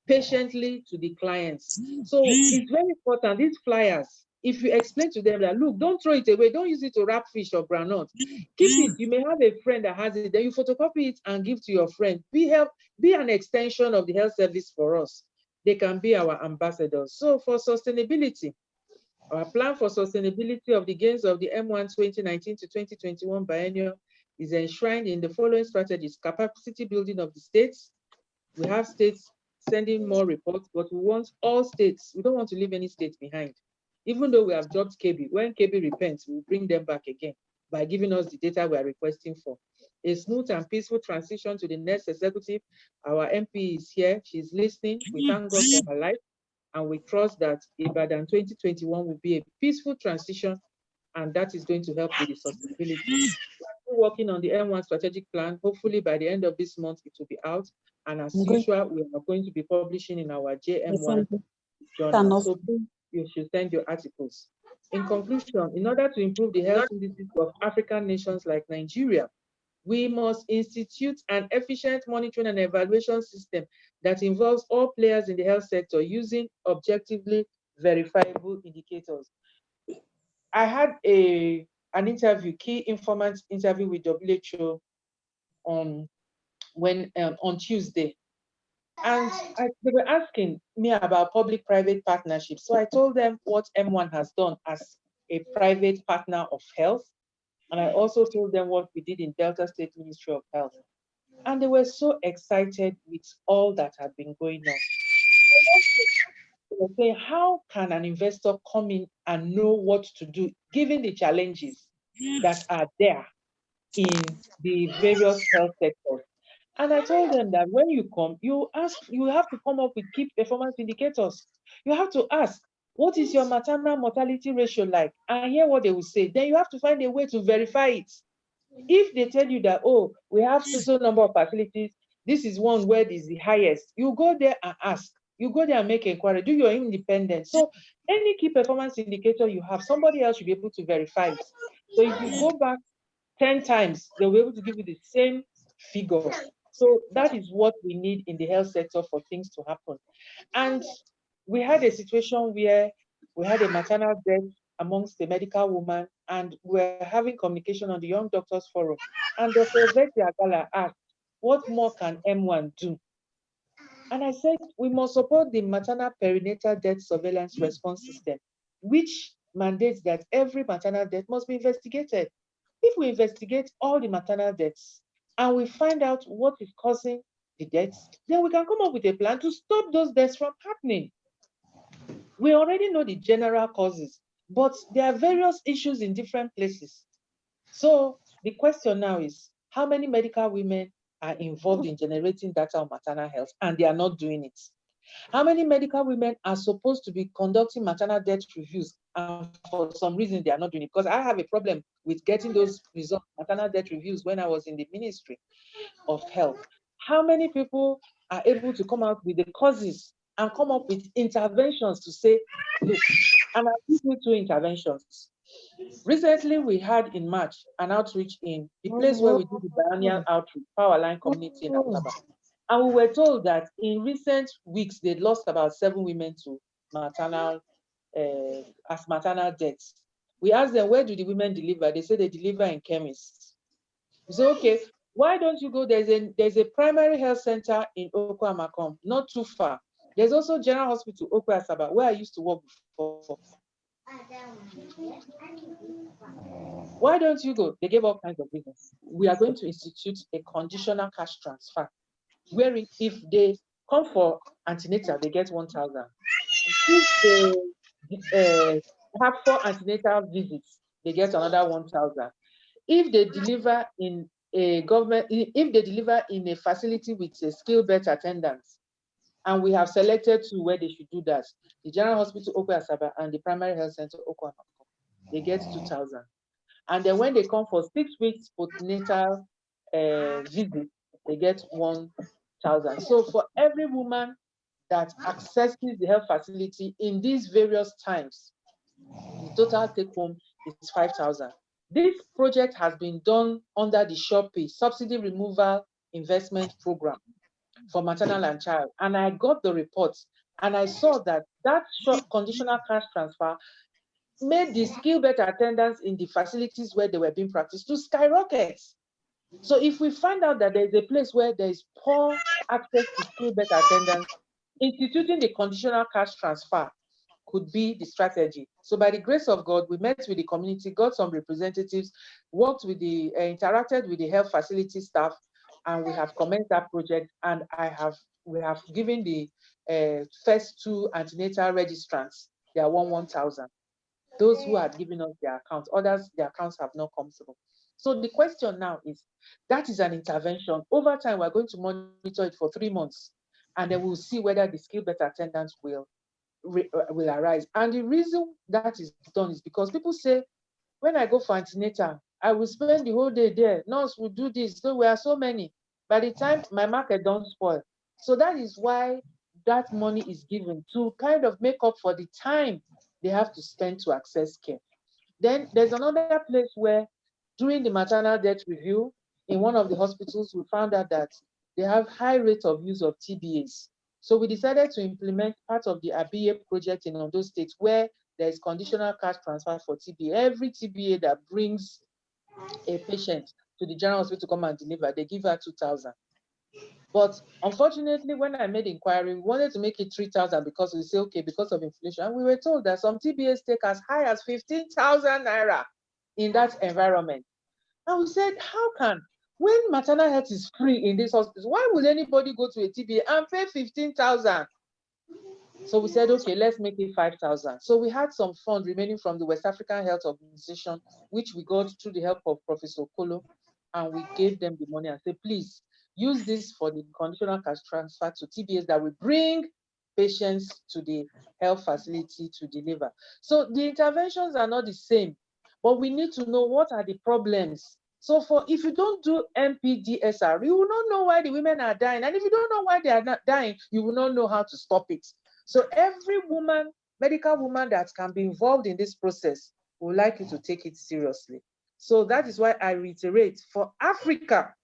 patiently to the clients. So it's very important. These flyers, if you explain to them that, look, don't throw it away, don't use it to wrap fish or granite. Keep it. You may have a friend that has it, then you photocopy it and give to your friend. Be an extension of the health service for us. They can be our ambassadors. So for sustainability, our plan for sustainability of the gains of the M1 2019 to 2021 biennial is enshrined in the following strategies: capacity building of the states. We have states sending more reports, but we want all states. We don't want to leave any state behind. Even though we have dropped KB, when KB repents, we'll bring them back again by giving us the data we are requesting for. A smooth and peaceful transition to the next executive. Our MP is here. She's listening. We thank God for her life. And we trust that Ibadan 2021 will be a peaceful transition, and that is going to help with the sustainability. We're working on the M1 strategic plan. Hopefully by the end of this month, it will be out. And as usual, we are going to be publishing in our JM1 journal. So please, you should send your articles. In conclusion, in order to improve the health indices of African nations like Nigeria, we must institute an efficient monitoring and evaluation system that involves all players in the health sector using objectively verifiable indicators. I had an interview, key informant interview with WHO on Tuesday. And they were asking me about public-private partnerships. So I told them what M1 has done as a private partner of health. And I also told them what we did in Delta State Ministry of Health. And they were so excited with all that had been going on. They were saying, how can an investor come in and know what to do, given the challenges that are there in the various health sectors? And I told them that when you come, you have to come up with key performance indicators. You have to ask, what is your maternal mortality ratio like? And hear what they will say. Then you have to find a way to verify it. If they tell you that, oh, we have so number of facilities, this is one where it is the highest, you go there and ask. You go there and make inquiry, do your independence. So any key performance indicator you have, somebody else should be able to verify it. So if you go back 10 times, they'll be able to give you the same figure. So that is what we need in the health sector for things to happen. And we had a situation where we had a maternal death amongst the medical woman, and we're having communication on the Young Doctors Forum. And Dr. Betty Agala asked, what more can M1 do? And I said, we must support the maternal perinatal death surveillance response system, which mandates that every maternal death must be investigated. If we investigate all the maternal deaths and we find out what is causing the deaths, then we can come up with a plan to stop those deaths from happening. We already know the general causes, but there are various issues in different places. So the question now is, how many medical women are involved in generating data on maternal health and they are not doing it? How many medical women are supposed to be conducting maternal death reviews and for some reason they are not doing it? Because I have a problem with getting those results, maternal death reviews, when I was in the Ministry of Health. How many people are able to come out with the causes and come up with interventions to say, look, and I'll give you 2 interventions. Recently, we had in March an outreach in the place where we do the biennial outreach, Powerline Community in Asaba. And we were told that in recent weeks, they lost about 7 women to maternal deaths. We asked them, where do the women deliver? They said they deliver in chemists. We said, okay, why don't you go? There's a primary health center in Okwamakom, not too far. There's also General Hospital, Okwa Asaba, where I used to work before. Why don't you go? They gave all kinds of reasons. We are going to institute a conditional cash transfer, where if they come for antenatal, they get 1,000. If they have 4 antenatal visits, they get another 1,000. If they deliver in a facility with a skill-based attendance, and we have selected 2 where they should do that, the General Hospital, Okwe Asaba, and the Primary Health Center, Okwe, they get 2,000. And then when they come for 6 weeks postnatal visit, they get 1,000. So for every woman that accesses the health facility in these various times, the total take home is 5,000. This project has been done under the SHOPE Subsidy Removal Investment Program for maternal and child. And I got the reports and I saw that short conditional cash transfer made the skill better attendance in the facilities where they were being practiced to skyrocket. So if we find out that there's a place where there is poor access to skill better attendance, instituting the conditional cash transfer could be the strategy. So by the grace of God, we met with the community, got some representatives, worked with the, interacted with the health facility staff, and we have commenced that project. And we have given the first 2 antenatal registrants their 1,000. Those who had given us their accounts, others, their accounts have not come through. So the question now is, that is an intervention. Over time, we're going to monitor it for 3 months, and then we'll see whether the skill better attendance will arise. And the reason that is done is because people say, when I go for antenatal, I will spend the whole day there. Nurse will do this. So we are so many. By the time my market don't spoil. So that is why that money is given to kind of make up for the time they have to spend to access care. Then there's another place where during the maternal death review in one of the hospitals, we found out that they have high rate of use of TBAs. So we decided to implement part of the ABIA project in Ondo State, where there is conditional cash transfer for TBA. Every TBA that brings a patient to the general hospital to come and deliver, they give her 2,000. But unfortunately, when I made inquiry, we wanted to make it 3,000 because we say, okay, because of inflation. And we were told that some TBAs take as high as 15,000 naira in that environment. And we said, how can, when maternal health is free in this hospital, why would anybody go to a TBA and pay 15,000? So we said, okay, let's make it 5,000. So we had some funds remaining from the West African Health Organization, which we got through the help of Professor Kolo, and we gave them the money and said, please use this for the conditional cash transfer to TBAs that will bring patients to the health facility to deliver. So the interventions are not the same, but we need to know what are the problems. So if you don't do MPDSR, you will not know why the women are dying. And if you don't know why they are not dying, you will not know how to stop it. So every woman, medical woman that can be involved in this process, would like you to take it seriously. So that is why I reiterate, for Africa,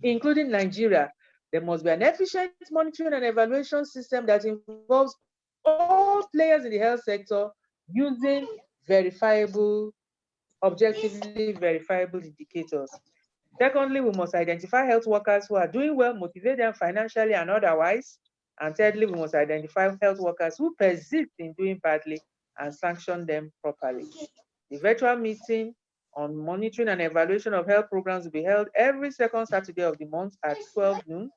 including Nigeria, there must be an efficient monitoring and evaluation system that involves all players in the health sector using verifiable, objectively verifiable indicators. Secondly, we must identify health workers who are doing well, motivate them financially and otherwise. And thirdly, we must identify health workers who persist in doing badly and sanction them properly. The virtual meeting on monitoring and evaluation of health programs will be held every second Saturday of the month at 12 noon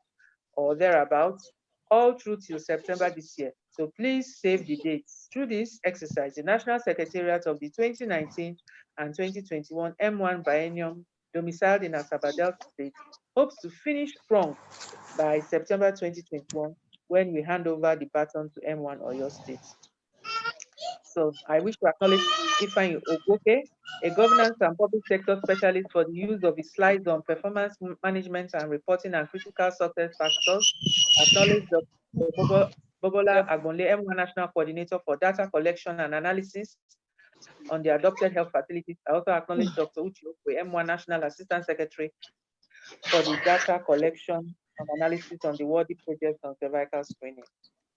or thereabouts, all through till September this year. So please save the dates. Through this exercise, the National Secretariat of the 2019 and 2021 M1 Biennium, domiciled in Asaba Delta State, hopes to finish strong by September 2021, when we hand over the baton to M1 Oyo State. So I wish to acknowledge Ifeanyi Ogwoke, a governance and public sector specialist for the use of his slides on performance management and reporting and critical success factors. Acknowledge Dr. Bobola Agbonle, M1 National Coordinator for Data Collection and Analysis on the adopted health facilities. I also acknowledge Dr. Uche Okwe, M1 National Assistant Secretary for the data collection and analysis on the Worthy project on cervical screening.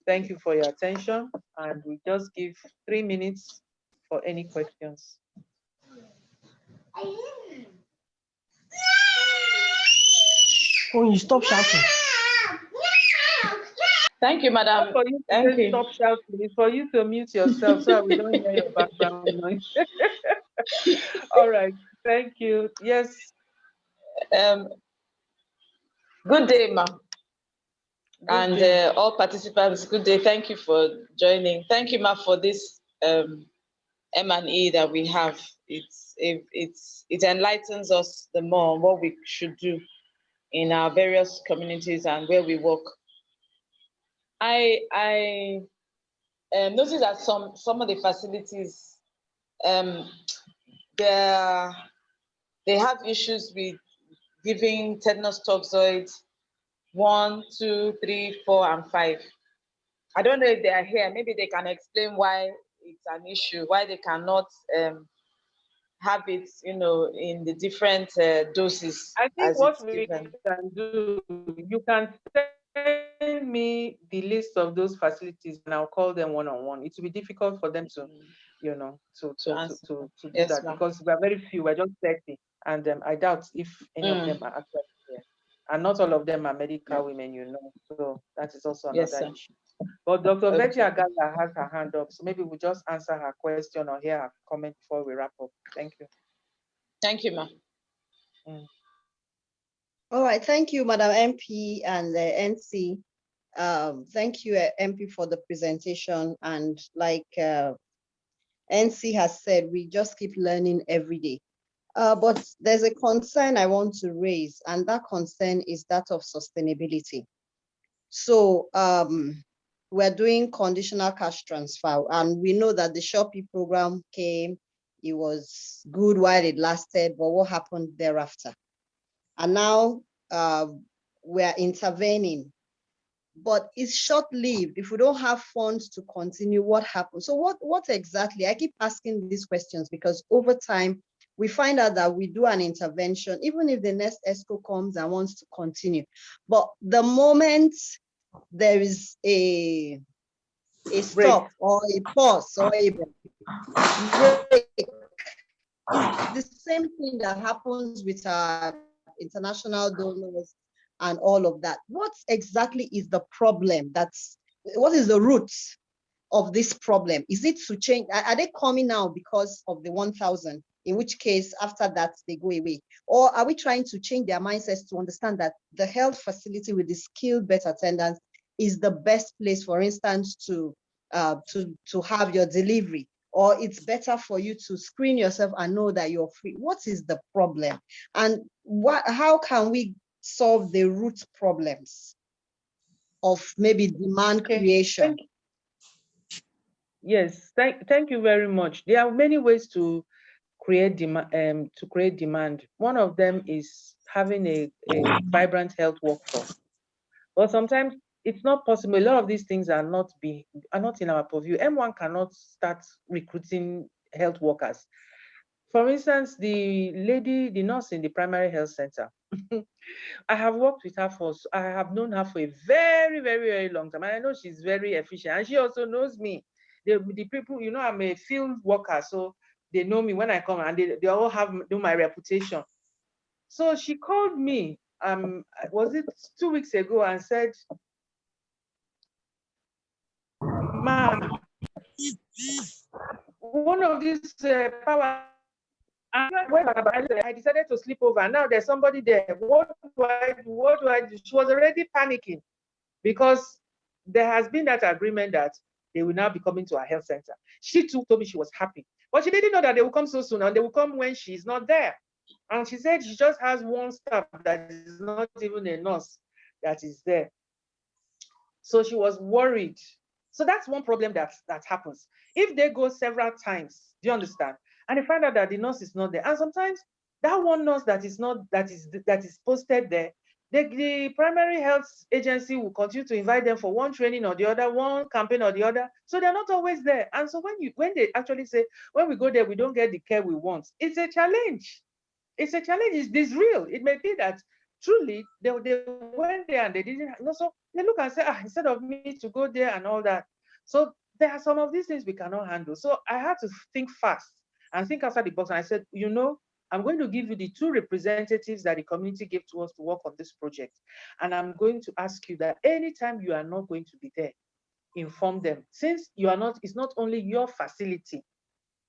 Thank you for your attention, and we just give 3 minutes for any questions. Oh, you stop shouting. Thank you, Madam. For you to Thank you. stop shouting. It's for you to mute yourself so we don't hear your background noise. All right, thank you. Yes. Good day, ma. And day. all participants, good day. Thank you for joining. Thank you, ma, for this M&E that we have. It enlightens us the more on what we should do in our various communities and where we work. I noticed that some of the facilities, they have issues with giving tetanus toxoid 1, 2, 3, 4, and 5. I don't know if they are here. Maybe they can explain why it's an issue, why they cannot have it, in the different doses. I think what we can do, you can send me the list of those facilities and I'll call them one-on-one. It will be difficult for them to, you know, to do Yes, that ma'am. because we are very few. We're just 30, and I doubt if any of them are actually there. And not all of them are medical women, you know. So that is also Yes, another sir. issue. But Dr. Okay. Betty Agala has her hand up, so maybe we'll just answer her question or hear her comment before we wrap up. Thank you. Thank you, ma'am. All right, thank you, Madam MP and NC. Thank you, MP, for the presentation. And like NC has said, we just keep learning every day. But there's a concern I want to raise, and that concern is that of sustainability. So we're doing conditional cash transfer, and we know that the Shopee program came, it was good while it lasted, but what happened thereafter? And now we're intervening, but it's short-lived. If we don't have funds to continue, what happens? So what exactly? I keep asking these questions because over time, we find out that we do an intervention, even if the next ESCO comes and wants to continue. But the moment there is a stop or a pause or a break, it's the same thing that happens with our international donors and all of that. What exactly is the problem? What is the root of this problem? Is it to change? Are they coming now because of the 1,000? In which case, after that, they go away? Or are we trying to change their mindsets to understand that the health facility with the skilled bed attendants is the best place, for instance, to have your delivery? Or it's better for you to screen yourself and know that you're free? What is the problem? And how can we solve the root problems of maybe demand creation? Yes, thank you very much. There are many ways to create demand. One of them is having a vibrant health workforce. But sometimes it's not possible. A lot of these things are not in our purview. M1 cannot start recruiting health workers. For instance, the nurse in the primary health center, I have worked with her I have known her for a very, very, very long time. And I know she's very efficient. And she also knows me. The people, you know, I'm a field worker, so they know me when I come, and they all know my reputation. So she called me, was it 2 weeks ago, and said, "Ma, one of these power, I decided to sleep over. Now there's somebody there. What do I do? She was already panicking because there has been that agreement that they will now be coming to our health center. She too told me she was happy, but she didn't know that they will come so soon, and they will come when she's not there. And she said she just has one staff that is not even a nurse that is there. So she was worried. So that's one problem that happens. If they go several times, do you understand? And they find out that the nurse is not there. And sometimes that one nurse that is posted there, the primary health agency will continue to invite them for one training or the other, one campaign or the other. So they're not always there. And so when they actually say, when we go there, we don't get the care we want, it's a challenge. It's a challenge. It's this real. It may be that truly they went there and they didn't, so they look and say, instead of me to go there and all that. So there are some of these things we cannot handle. So I had to think fast and think outside the box. And I said, I'm going to give you the 2 representatives that the community gave to us to work on this project. And I'm going to ask you that anytime you are not going to be there, inform them. Since it's not only your facility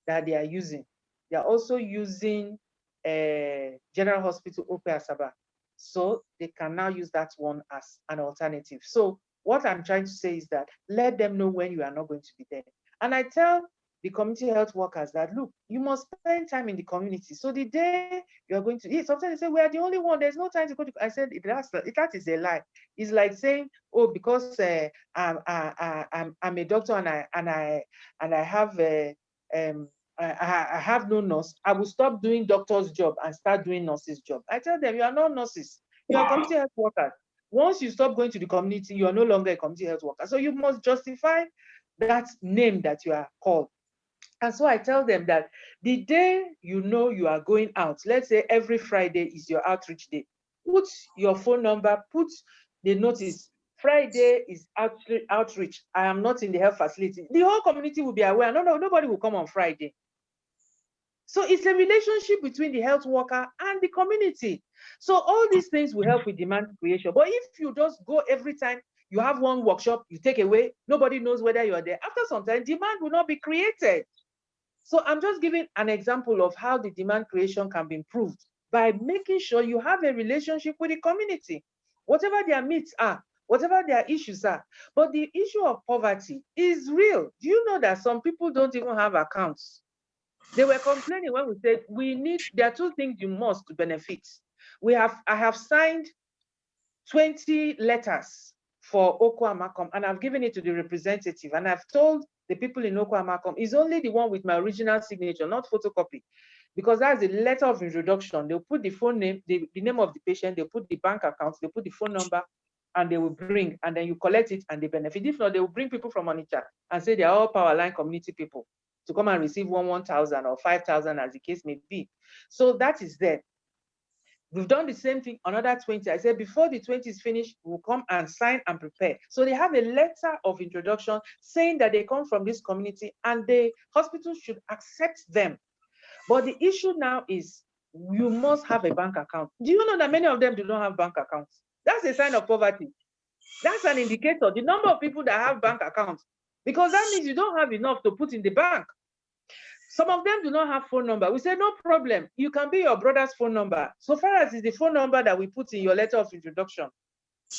that they are using, they are also using General Hospital Ope Asaba. So they can now use that one as an alternative. So what I'm trying to say is that let them know when you are not going to be there. And I tell the community health workers that, look, you must spend time in the community. So the day you're going to, sometimes they say, we are the only one, there's no time to go to, I said, that is a lie. It's like saying, oh, because I'm a doctor and I have I have no nurse, I will stop doing doctor's job and start doing nurse's job. I tell them, you are not nurses, you are community health workers. Once you stop going to the community, you are no longer a community health worker. So you must justify that name that you are called. And so I tell them that the day you know you are going out, let's say every Friday is your outreach day, put your phone number, put the notice, Friday is outreach. I am not in the health facility. The whole community will be aware. Nobody will come on Friday. So it's a relationship between the health worker and the community. So all these things will help with demand creation. But if you just go every time you have one workshop, you take away, nobody knows whether you're there. After some time, demand will not be created. So I'm just giving an example of how the demand creation can be improved by making sure you have a relationship with the community, whatever their needs are, whatever their issues are. But the issue of poverty is real. Do you know that some people don't even have accounts? They were complaining when we said there are two things you must to benefit. I have signed 20 letters for Okwamakom, and I've given it to the representative, and I've told the people in Okwamakom, it's only the one with my original signature, not photocopy, because that's the letter of introduction. They'll put the phone name, the name of the patient, they'll put the bank account, they'll put the phone number, and they will bring, and then you collect it and they benefit. If not, they will bring people from Onitsha and say they're all power line community people to come and receive 1,000 or 5,000 as the case may be. So that is there. We've done the same thing, another 20. I said before the 20 is finished, we'll come and sign and prepare. So they have a letter of introduction saying that they come from this community and the hospital should accept them. But the issue now is you must have a bank account. Do you know that many of them do not have bank accounts? That's a sign of poverty. That's an indicator, the number of people that have bank accounts, because that means you don't have enough to put in the bank. Some of them do not have phone number. We say, no problem. You can be your brother's phone number. So far as it's the phone number that we put in your letter of introduction.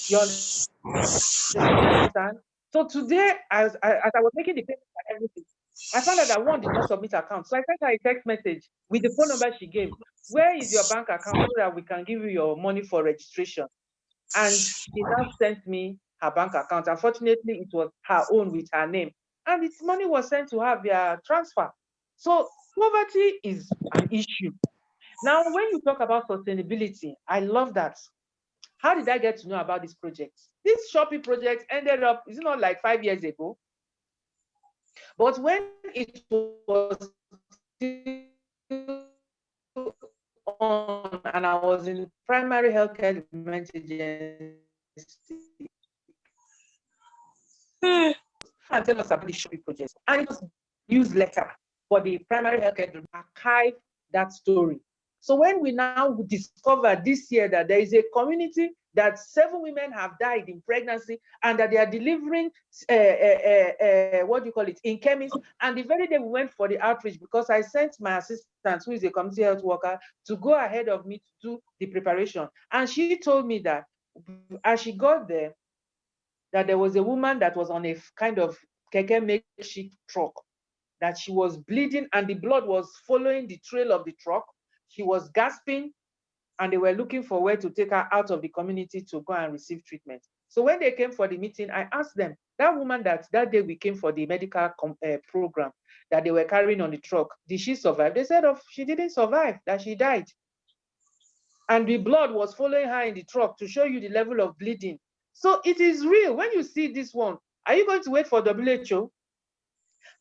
You understand? So today, as I was making the payment and everything, I found out that one did not submit account. So I sent her a text message with the phone number she gave. Where is your bank account so that we can give you your money for registration? And she now sent me her bank account. Unfortunately, it was her own with her name. And its money was sent to her via transfer. So poverty is an issue. Now, when you talk about sustainability, I love that. How did I get to know about this project? This shopping project ended up, it's not like 5 years ago. But when it was on and I was in primary healthcare development agency, and tell us about the shopping project. And it was newsletter for the primary healthcare to archive that story. So when we now discover this year that there is a community that 7 women have died in pregnancy and that they are delivering, what do you call it, in chemists. And the very day we went for the outreach, because I sent my assistant, who is a community health worker, to go ahead of me to do the preparation. And she told me that as she got there, that there was a woman that was on a kind of keke makeshift truck, that she was bleeding and the blood was following the trail of the truck. She was gasping and they were looking for where to take her out of the community to go and receive treatment. So when they came for the meeting, I asked them, that woman that day we came for the medical program that they were carrying on the truck, did she survive? They said, oh, she didn't survive, that she died. And the blood was following her in the truck to show you the level of bleeding. So it is real. When you see this one, are you going to wait for WHO?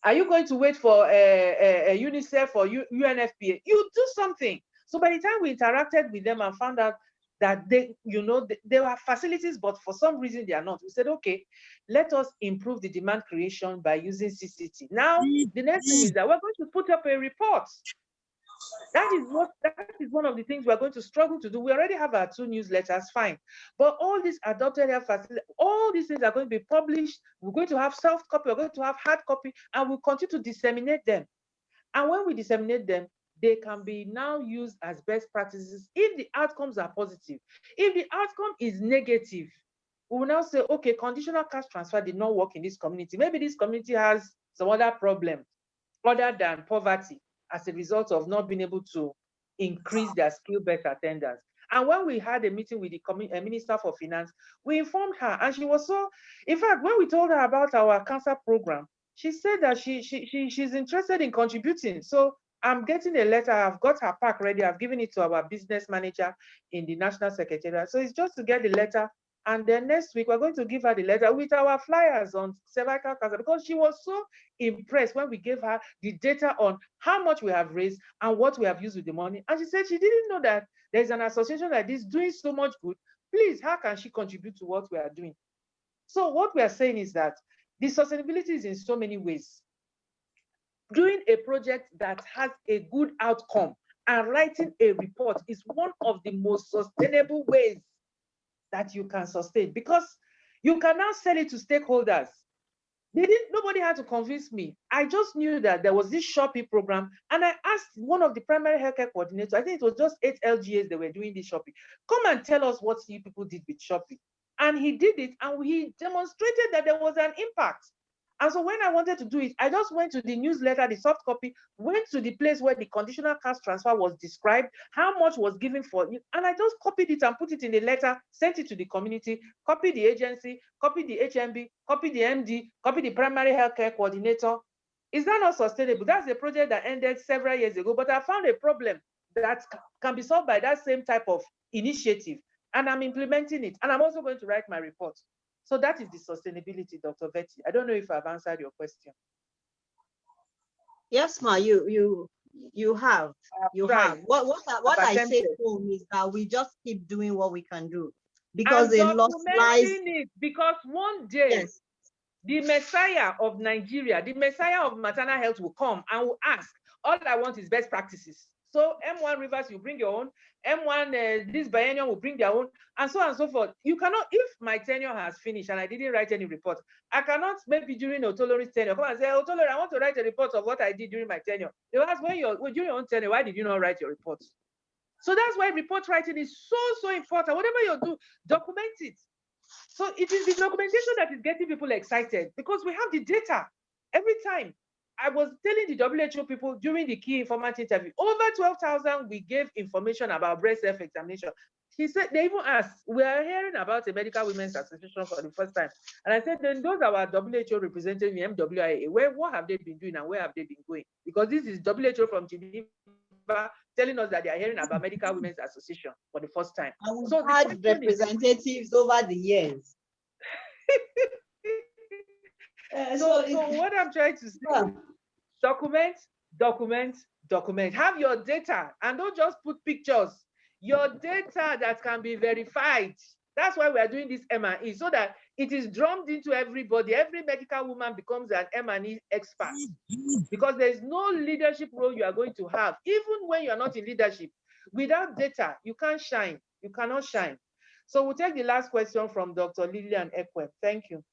Are you going to wait for UNICEF or UNFPA? You do something. So by the time we interacted with them and found out that there are facilities, but for some reason they are not, we said, okay, let us improve the demand creation by using CCT. Now, the next thing is that we're going to put up a report. That is one of the things we're going to struggle to do. We already have our 2 newsletters, fine. But all these adopted health facilities, all these things are going to be published. We're going to have soft copy, we're going to have hard copy, and we'll continue to disseminate them. And when we disseminate them, they can be now used as best practices if the outcomes are positive. If the outcome is negative, we will now say, okay, conditional cash transfer did not work in this community. Maybe this community has some other problem other than poverty as a result of not being able to increase their skill-based attendance. And when we had a meeting with the Minister for Finance, we informed her, and she was so, in fact, when we told her about our cancer program, she said that she's interested in contributing. So I'm getting a letter, I've got her pack ready, I've given it to our business manager in the National Secretariat. So it's just to get the letter. And then next week, we're going to give her the letter with our flyers on cervical cancer, because she was so impressed when we gave her the data on how much we have raised and what we have used with the money. And she said she didn't know that there's an association like this doing so much good. Please, how can she contribute to what we are doing? So what we are saying is that the sustainability is in so many ways. Doing a project that has a good outcome and writing a report is one of the most sustainable ways that you can sustain, because you can now sell it to stakeholders. Nobody had to convince me. I just knew that there was this Shopee program, and I asked one of the primary healthcare coordinators, I think it was just 8 LGAs that were doing this Shopee, come and tell us what you people did with Shopee. And he did it, and he demonstrated that there was an impact. And so when I wanted to do it, I just went to the newsletter, the soft copy, went to the place where the conditional cash transfer was described, how much was given for it, and I just copied it and put it in the letter, sent it to the community, copied the agency, copied the HMB, copied the MD, copied the primary healthcare coordinator. Is that not sustainable? That's a project that ended several years ago, but I found a problem that can be solved by that same type of initiative, and I'm implementing it, and I'm also going to write my report. So that is the sustainability, Dr. Betty. I don't know if I've answered your question. Yes, ma, you have. You have. What I say home is that we just keep doing what we can do, because a lot lies. It, because one day, yes, the Messiah of Nigeria, the Messiah of maternal health will come and will ask, all I want is best practices. So M1 Rivers, you bring your own. M1, this biennium will bring their own, and so on and so forth. You cannot, if my tenure has finished and I didn't write any report, I cannot maybe during Otolori's tenure come and say, Otolori, I want to write a report of what I did during my tenure. They will ask, during your own tenure, why did you not write your report? So that's why report writing is so important. Whatever you do, document it. So it is the documentation that is getting people excited, because we have the data every time. I was telling the WHO people during the key informant interview, over 12,000 we gave information about breast health examination. He said, they even asked, we are hearing about a medical women's association for the first time. And I said, then those are our WHO representatives in MWIA. What have they been doing and where have they been going? Because this is WHO from Geneva telling us that they are hearing about medical women's association for the first time. And we've had representatives over the years. So what I'm trying to say, document. Have your data, and don't just put pictures. Your data that can be verified. That's why we are doing this M&E, so that it is drummed into everybody. Every medical woman becomes an M&E expert, because there is no leadership role you are going to have. Even when you are not in leadership, without data, you can't shine. You cannot shine. So we'll take the last question from Dr. Lillian Ekwe. Thank you.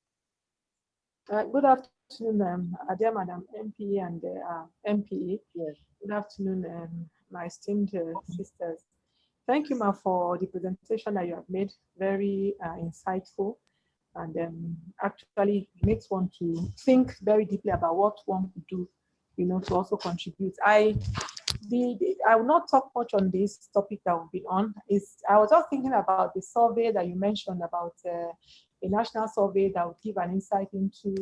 Good afternoon, dear Madam MP and MPE. Yes. Good afternoon, my esteemed sisters. Thank you, Ma, for the presentation that you have made. Very insightful, and actually makes one to think very deeply about what one could do, to also contribute. I will not talk much on this topic that we've been on. I was just thinking about the survey that you mentioned about a national survey that would give an insight into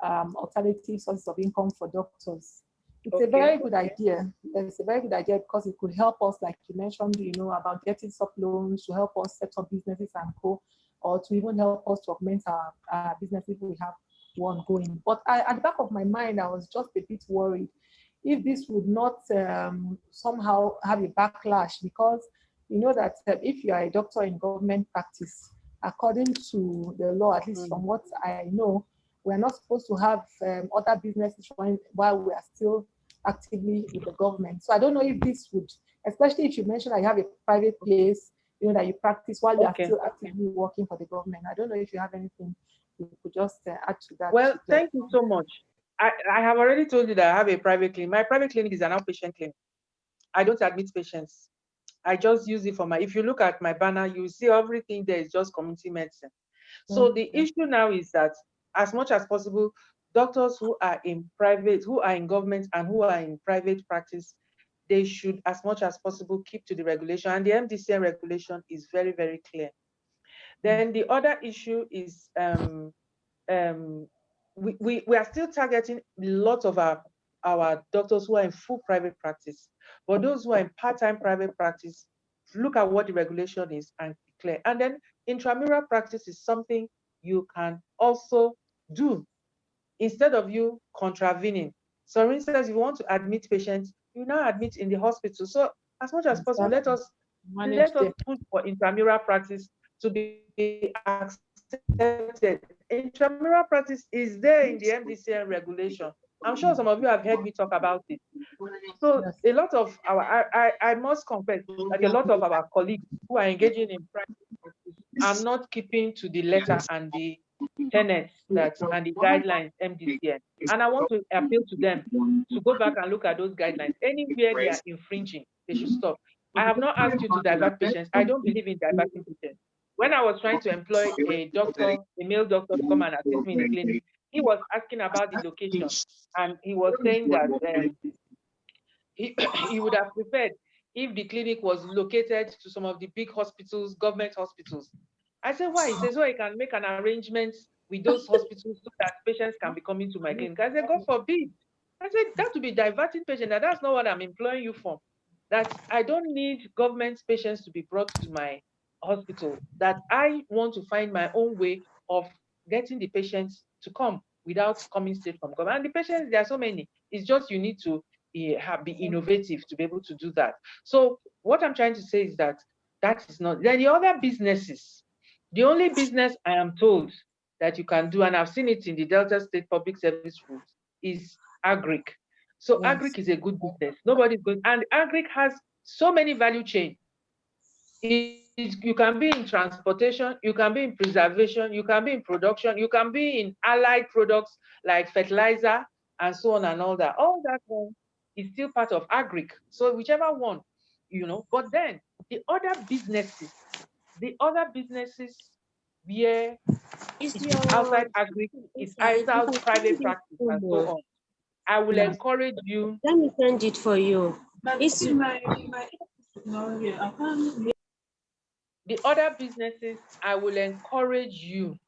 alternative sources of income for doctors. It's a very good idea. It's a very good idea, because it could help us, like you mentioned, about getting sub loans to help us set up businesses and co, or to even help us to augment our businesses if we have one going. But at the back of my mind, I was just a bit worried if this would not somehow have a backlash, because you know that if you are a doctor in government practice, according to the law, at least from what I know, we're not supposed to have other businesses while we are still actively with the government. So I don't know if this would, especially if you mentioned that you have a private place, that you practice while you are still actively working for the government. I don't know if you have anything you could just add to that. Well, thank you so much. I have already told you that I have a private clinic. My private clinic is an outpatient clinic. I don't admit patients. I just use it for if you look at my banner, you see everything there is just community medicine. So the issue now is that as much as possible, doctors who are in private, who are in government, and who are in private practice, they should, as much as possible, keep to the regulation. And the MDCN regulation is very, very clear. Then the other issue is we are still targeting a lot of our doctors who are in full private practice. But those who are in part-time private practice, look at what the regulation is and declare. And then intramural practice is something you can also do instead of you contravening. So for instance, if you want to admit patients, you now admit in the hospital. So as much as possible, let us push for intramural practice to be accepted intramural practice is there in the MDCN regulation. I'm sure some of you have heard me talk about it. So a lot of I must confess that a lot of our colleagues who are engaging in practice are not keeping to the letter and the tenets that and the guidelines MDCN. And I want to appeal to them to go back and look at those guidelines. Anywhere they are infringing, they should stop. I have not asked you to divert patients. I don't believe in diverting patients. When I was trying to employ a doctor, a male doctor, to come and assist me in the clinic, he was asking about the location. And he was saying that he would have preferred if the clinic was located to some of the big hospitals, government hospitals. I said, why? He says, so he can make an arrangement with those hospitals so that patients can be coming to my clinic. I said, God forbid. I said, that would be diverting patients. Now, that's not what I'm employing you for. That I don't need government patients to be brought to my hospital. That I want to find my own way of getting the patients to come without coming straight from government. And the patients, there are so many. It's just you need to be innovative to be able to do that. So what I'm trying to say is that that is not. Then the other businesses, the only business I am told that you can do, and I've seen it in the Delta State Public Service Rules, is agric. So agric is a good business. Nobody's going, and agric has so many value chain. You can be in transportation, you can be in preservation, you can be in production, you can be in allied products like fertilizer and so on and all that. All that one is still part of agric. So whichever one, but then the other businesses where it's outside agric, it's outside private practice and so on. I will encourage you. Let me send it for you. The other businesses, I will encourage you,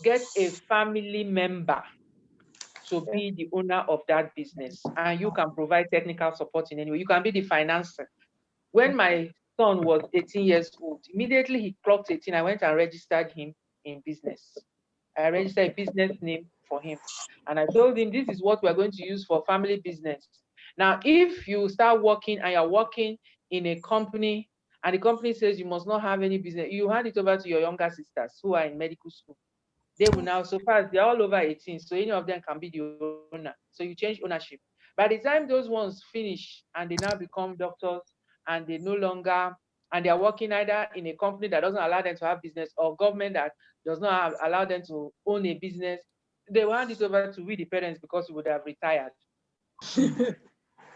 get a family member to be the owner of that business, and you can provide technical support in any way. You can be the financer. When my son was 18 years old, immediately he clocked 18, I went and registered him in business. I registered a business name for him. And I told him, this is what we're going to use for family business. Now, if you start working and you're working in a company and the company says you must not have any business, you hand it over to your younger sisters who are in medical school. They will now, so far as they're all over 18, so any of them can be the owner. So you change ownership. By the time those ones finish and they now become doctors and they no longer, and they're working either in a company that doesn't allow them to have business or government that does not allow them to own a business, they will hand it over to we, the parents, because we would have retired.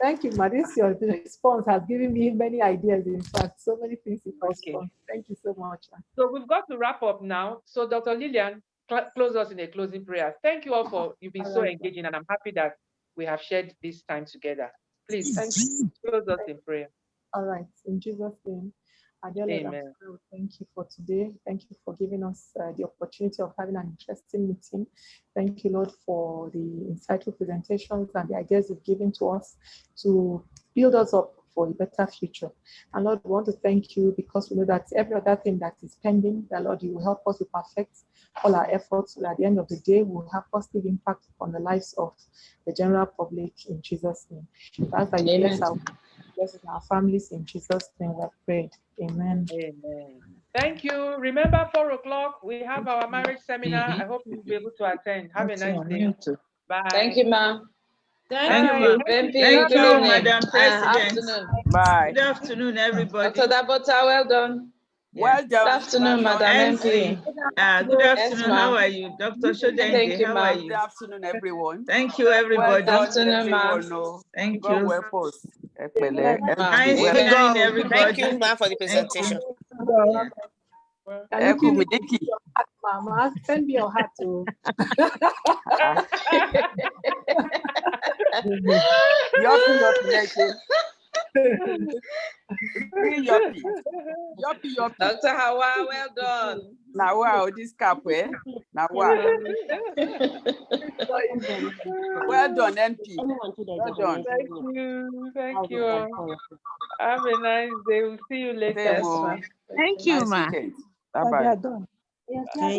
Thank you, Ma. This your response has given me many ideas, in fact, so many things in response. Thank you so much. So we've got to wrap up now. So Dr. Lillian, close us in a closing prayer. Thank you all for you've been so engaging, and I'm happy that we have shared this time together. Please close us in prayer. All right, in Jesus' name. Amen. Thank you for today. Thank you for giving us the opportunity of having an interesting meeting. Thank you, Lord, for the insightful presentations and the ideas you've given to us to build us up for a better future. And Lord, we want to thank you because we know that every other thing that is pending, that Lord, you will help us to perfect all our efforts so that at the end of the day, we'll have positive impact on the lives of the general public in Jesus' name. That's why you bless our families in Jesus' name we have prayed. Amen. Amen. Thank you. Remember, 4 o'clock, we have our marriage seminar. I hope you'll be able to attend. Have a nice day. Bye. Thank you, ma'am. Thank you. Thank you, Madam President. Bye. Good afternoon, everybody. Dr. Dabota, well done. Well done. Good afternoon, Madam MP. Good afternoon. How are you? Dr. Shodende, Thank you, how are you? Good afternoon, everyone. Thank you, everybody. Well Good afternoon, ma'am. Thank God you. help us. Nice seeing everybody. Thank you, ma'am, for the presentation. Mama, send me your hat to. Dr. Hawa, well done. Now, wow, this cap, eh? Now, wow. Well done, MP. Well done. Thank you. Have a nice day. We'll see you later. Thank you, Nice ma. Bye-bye. Done.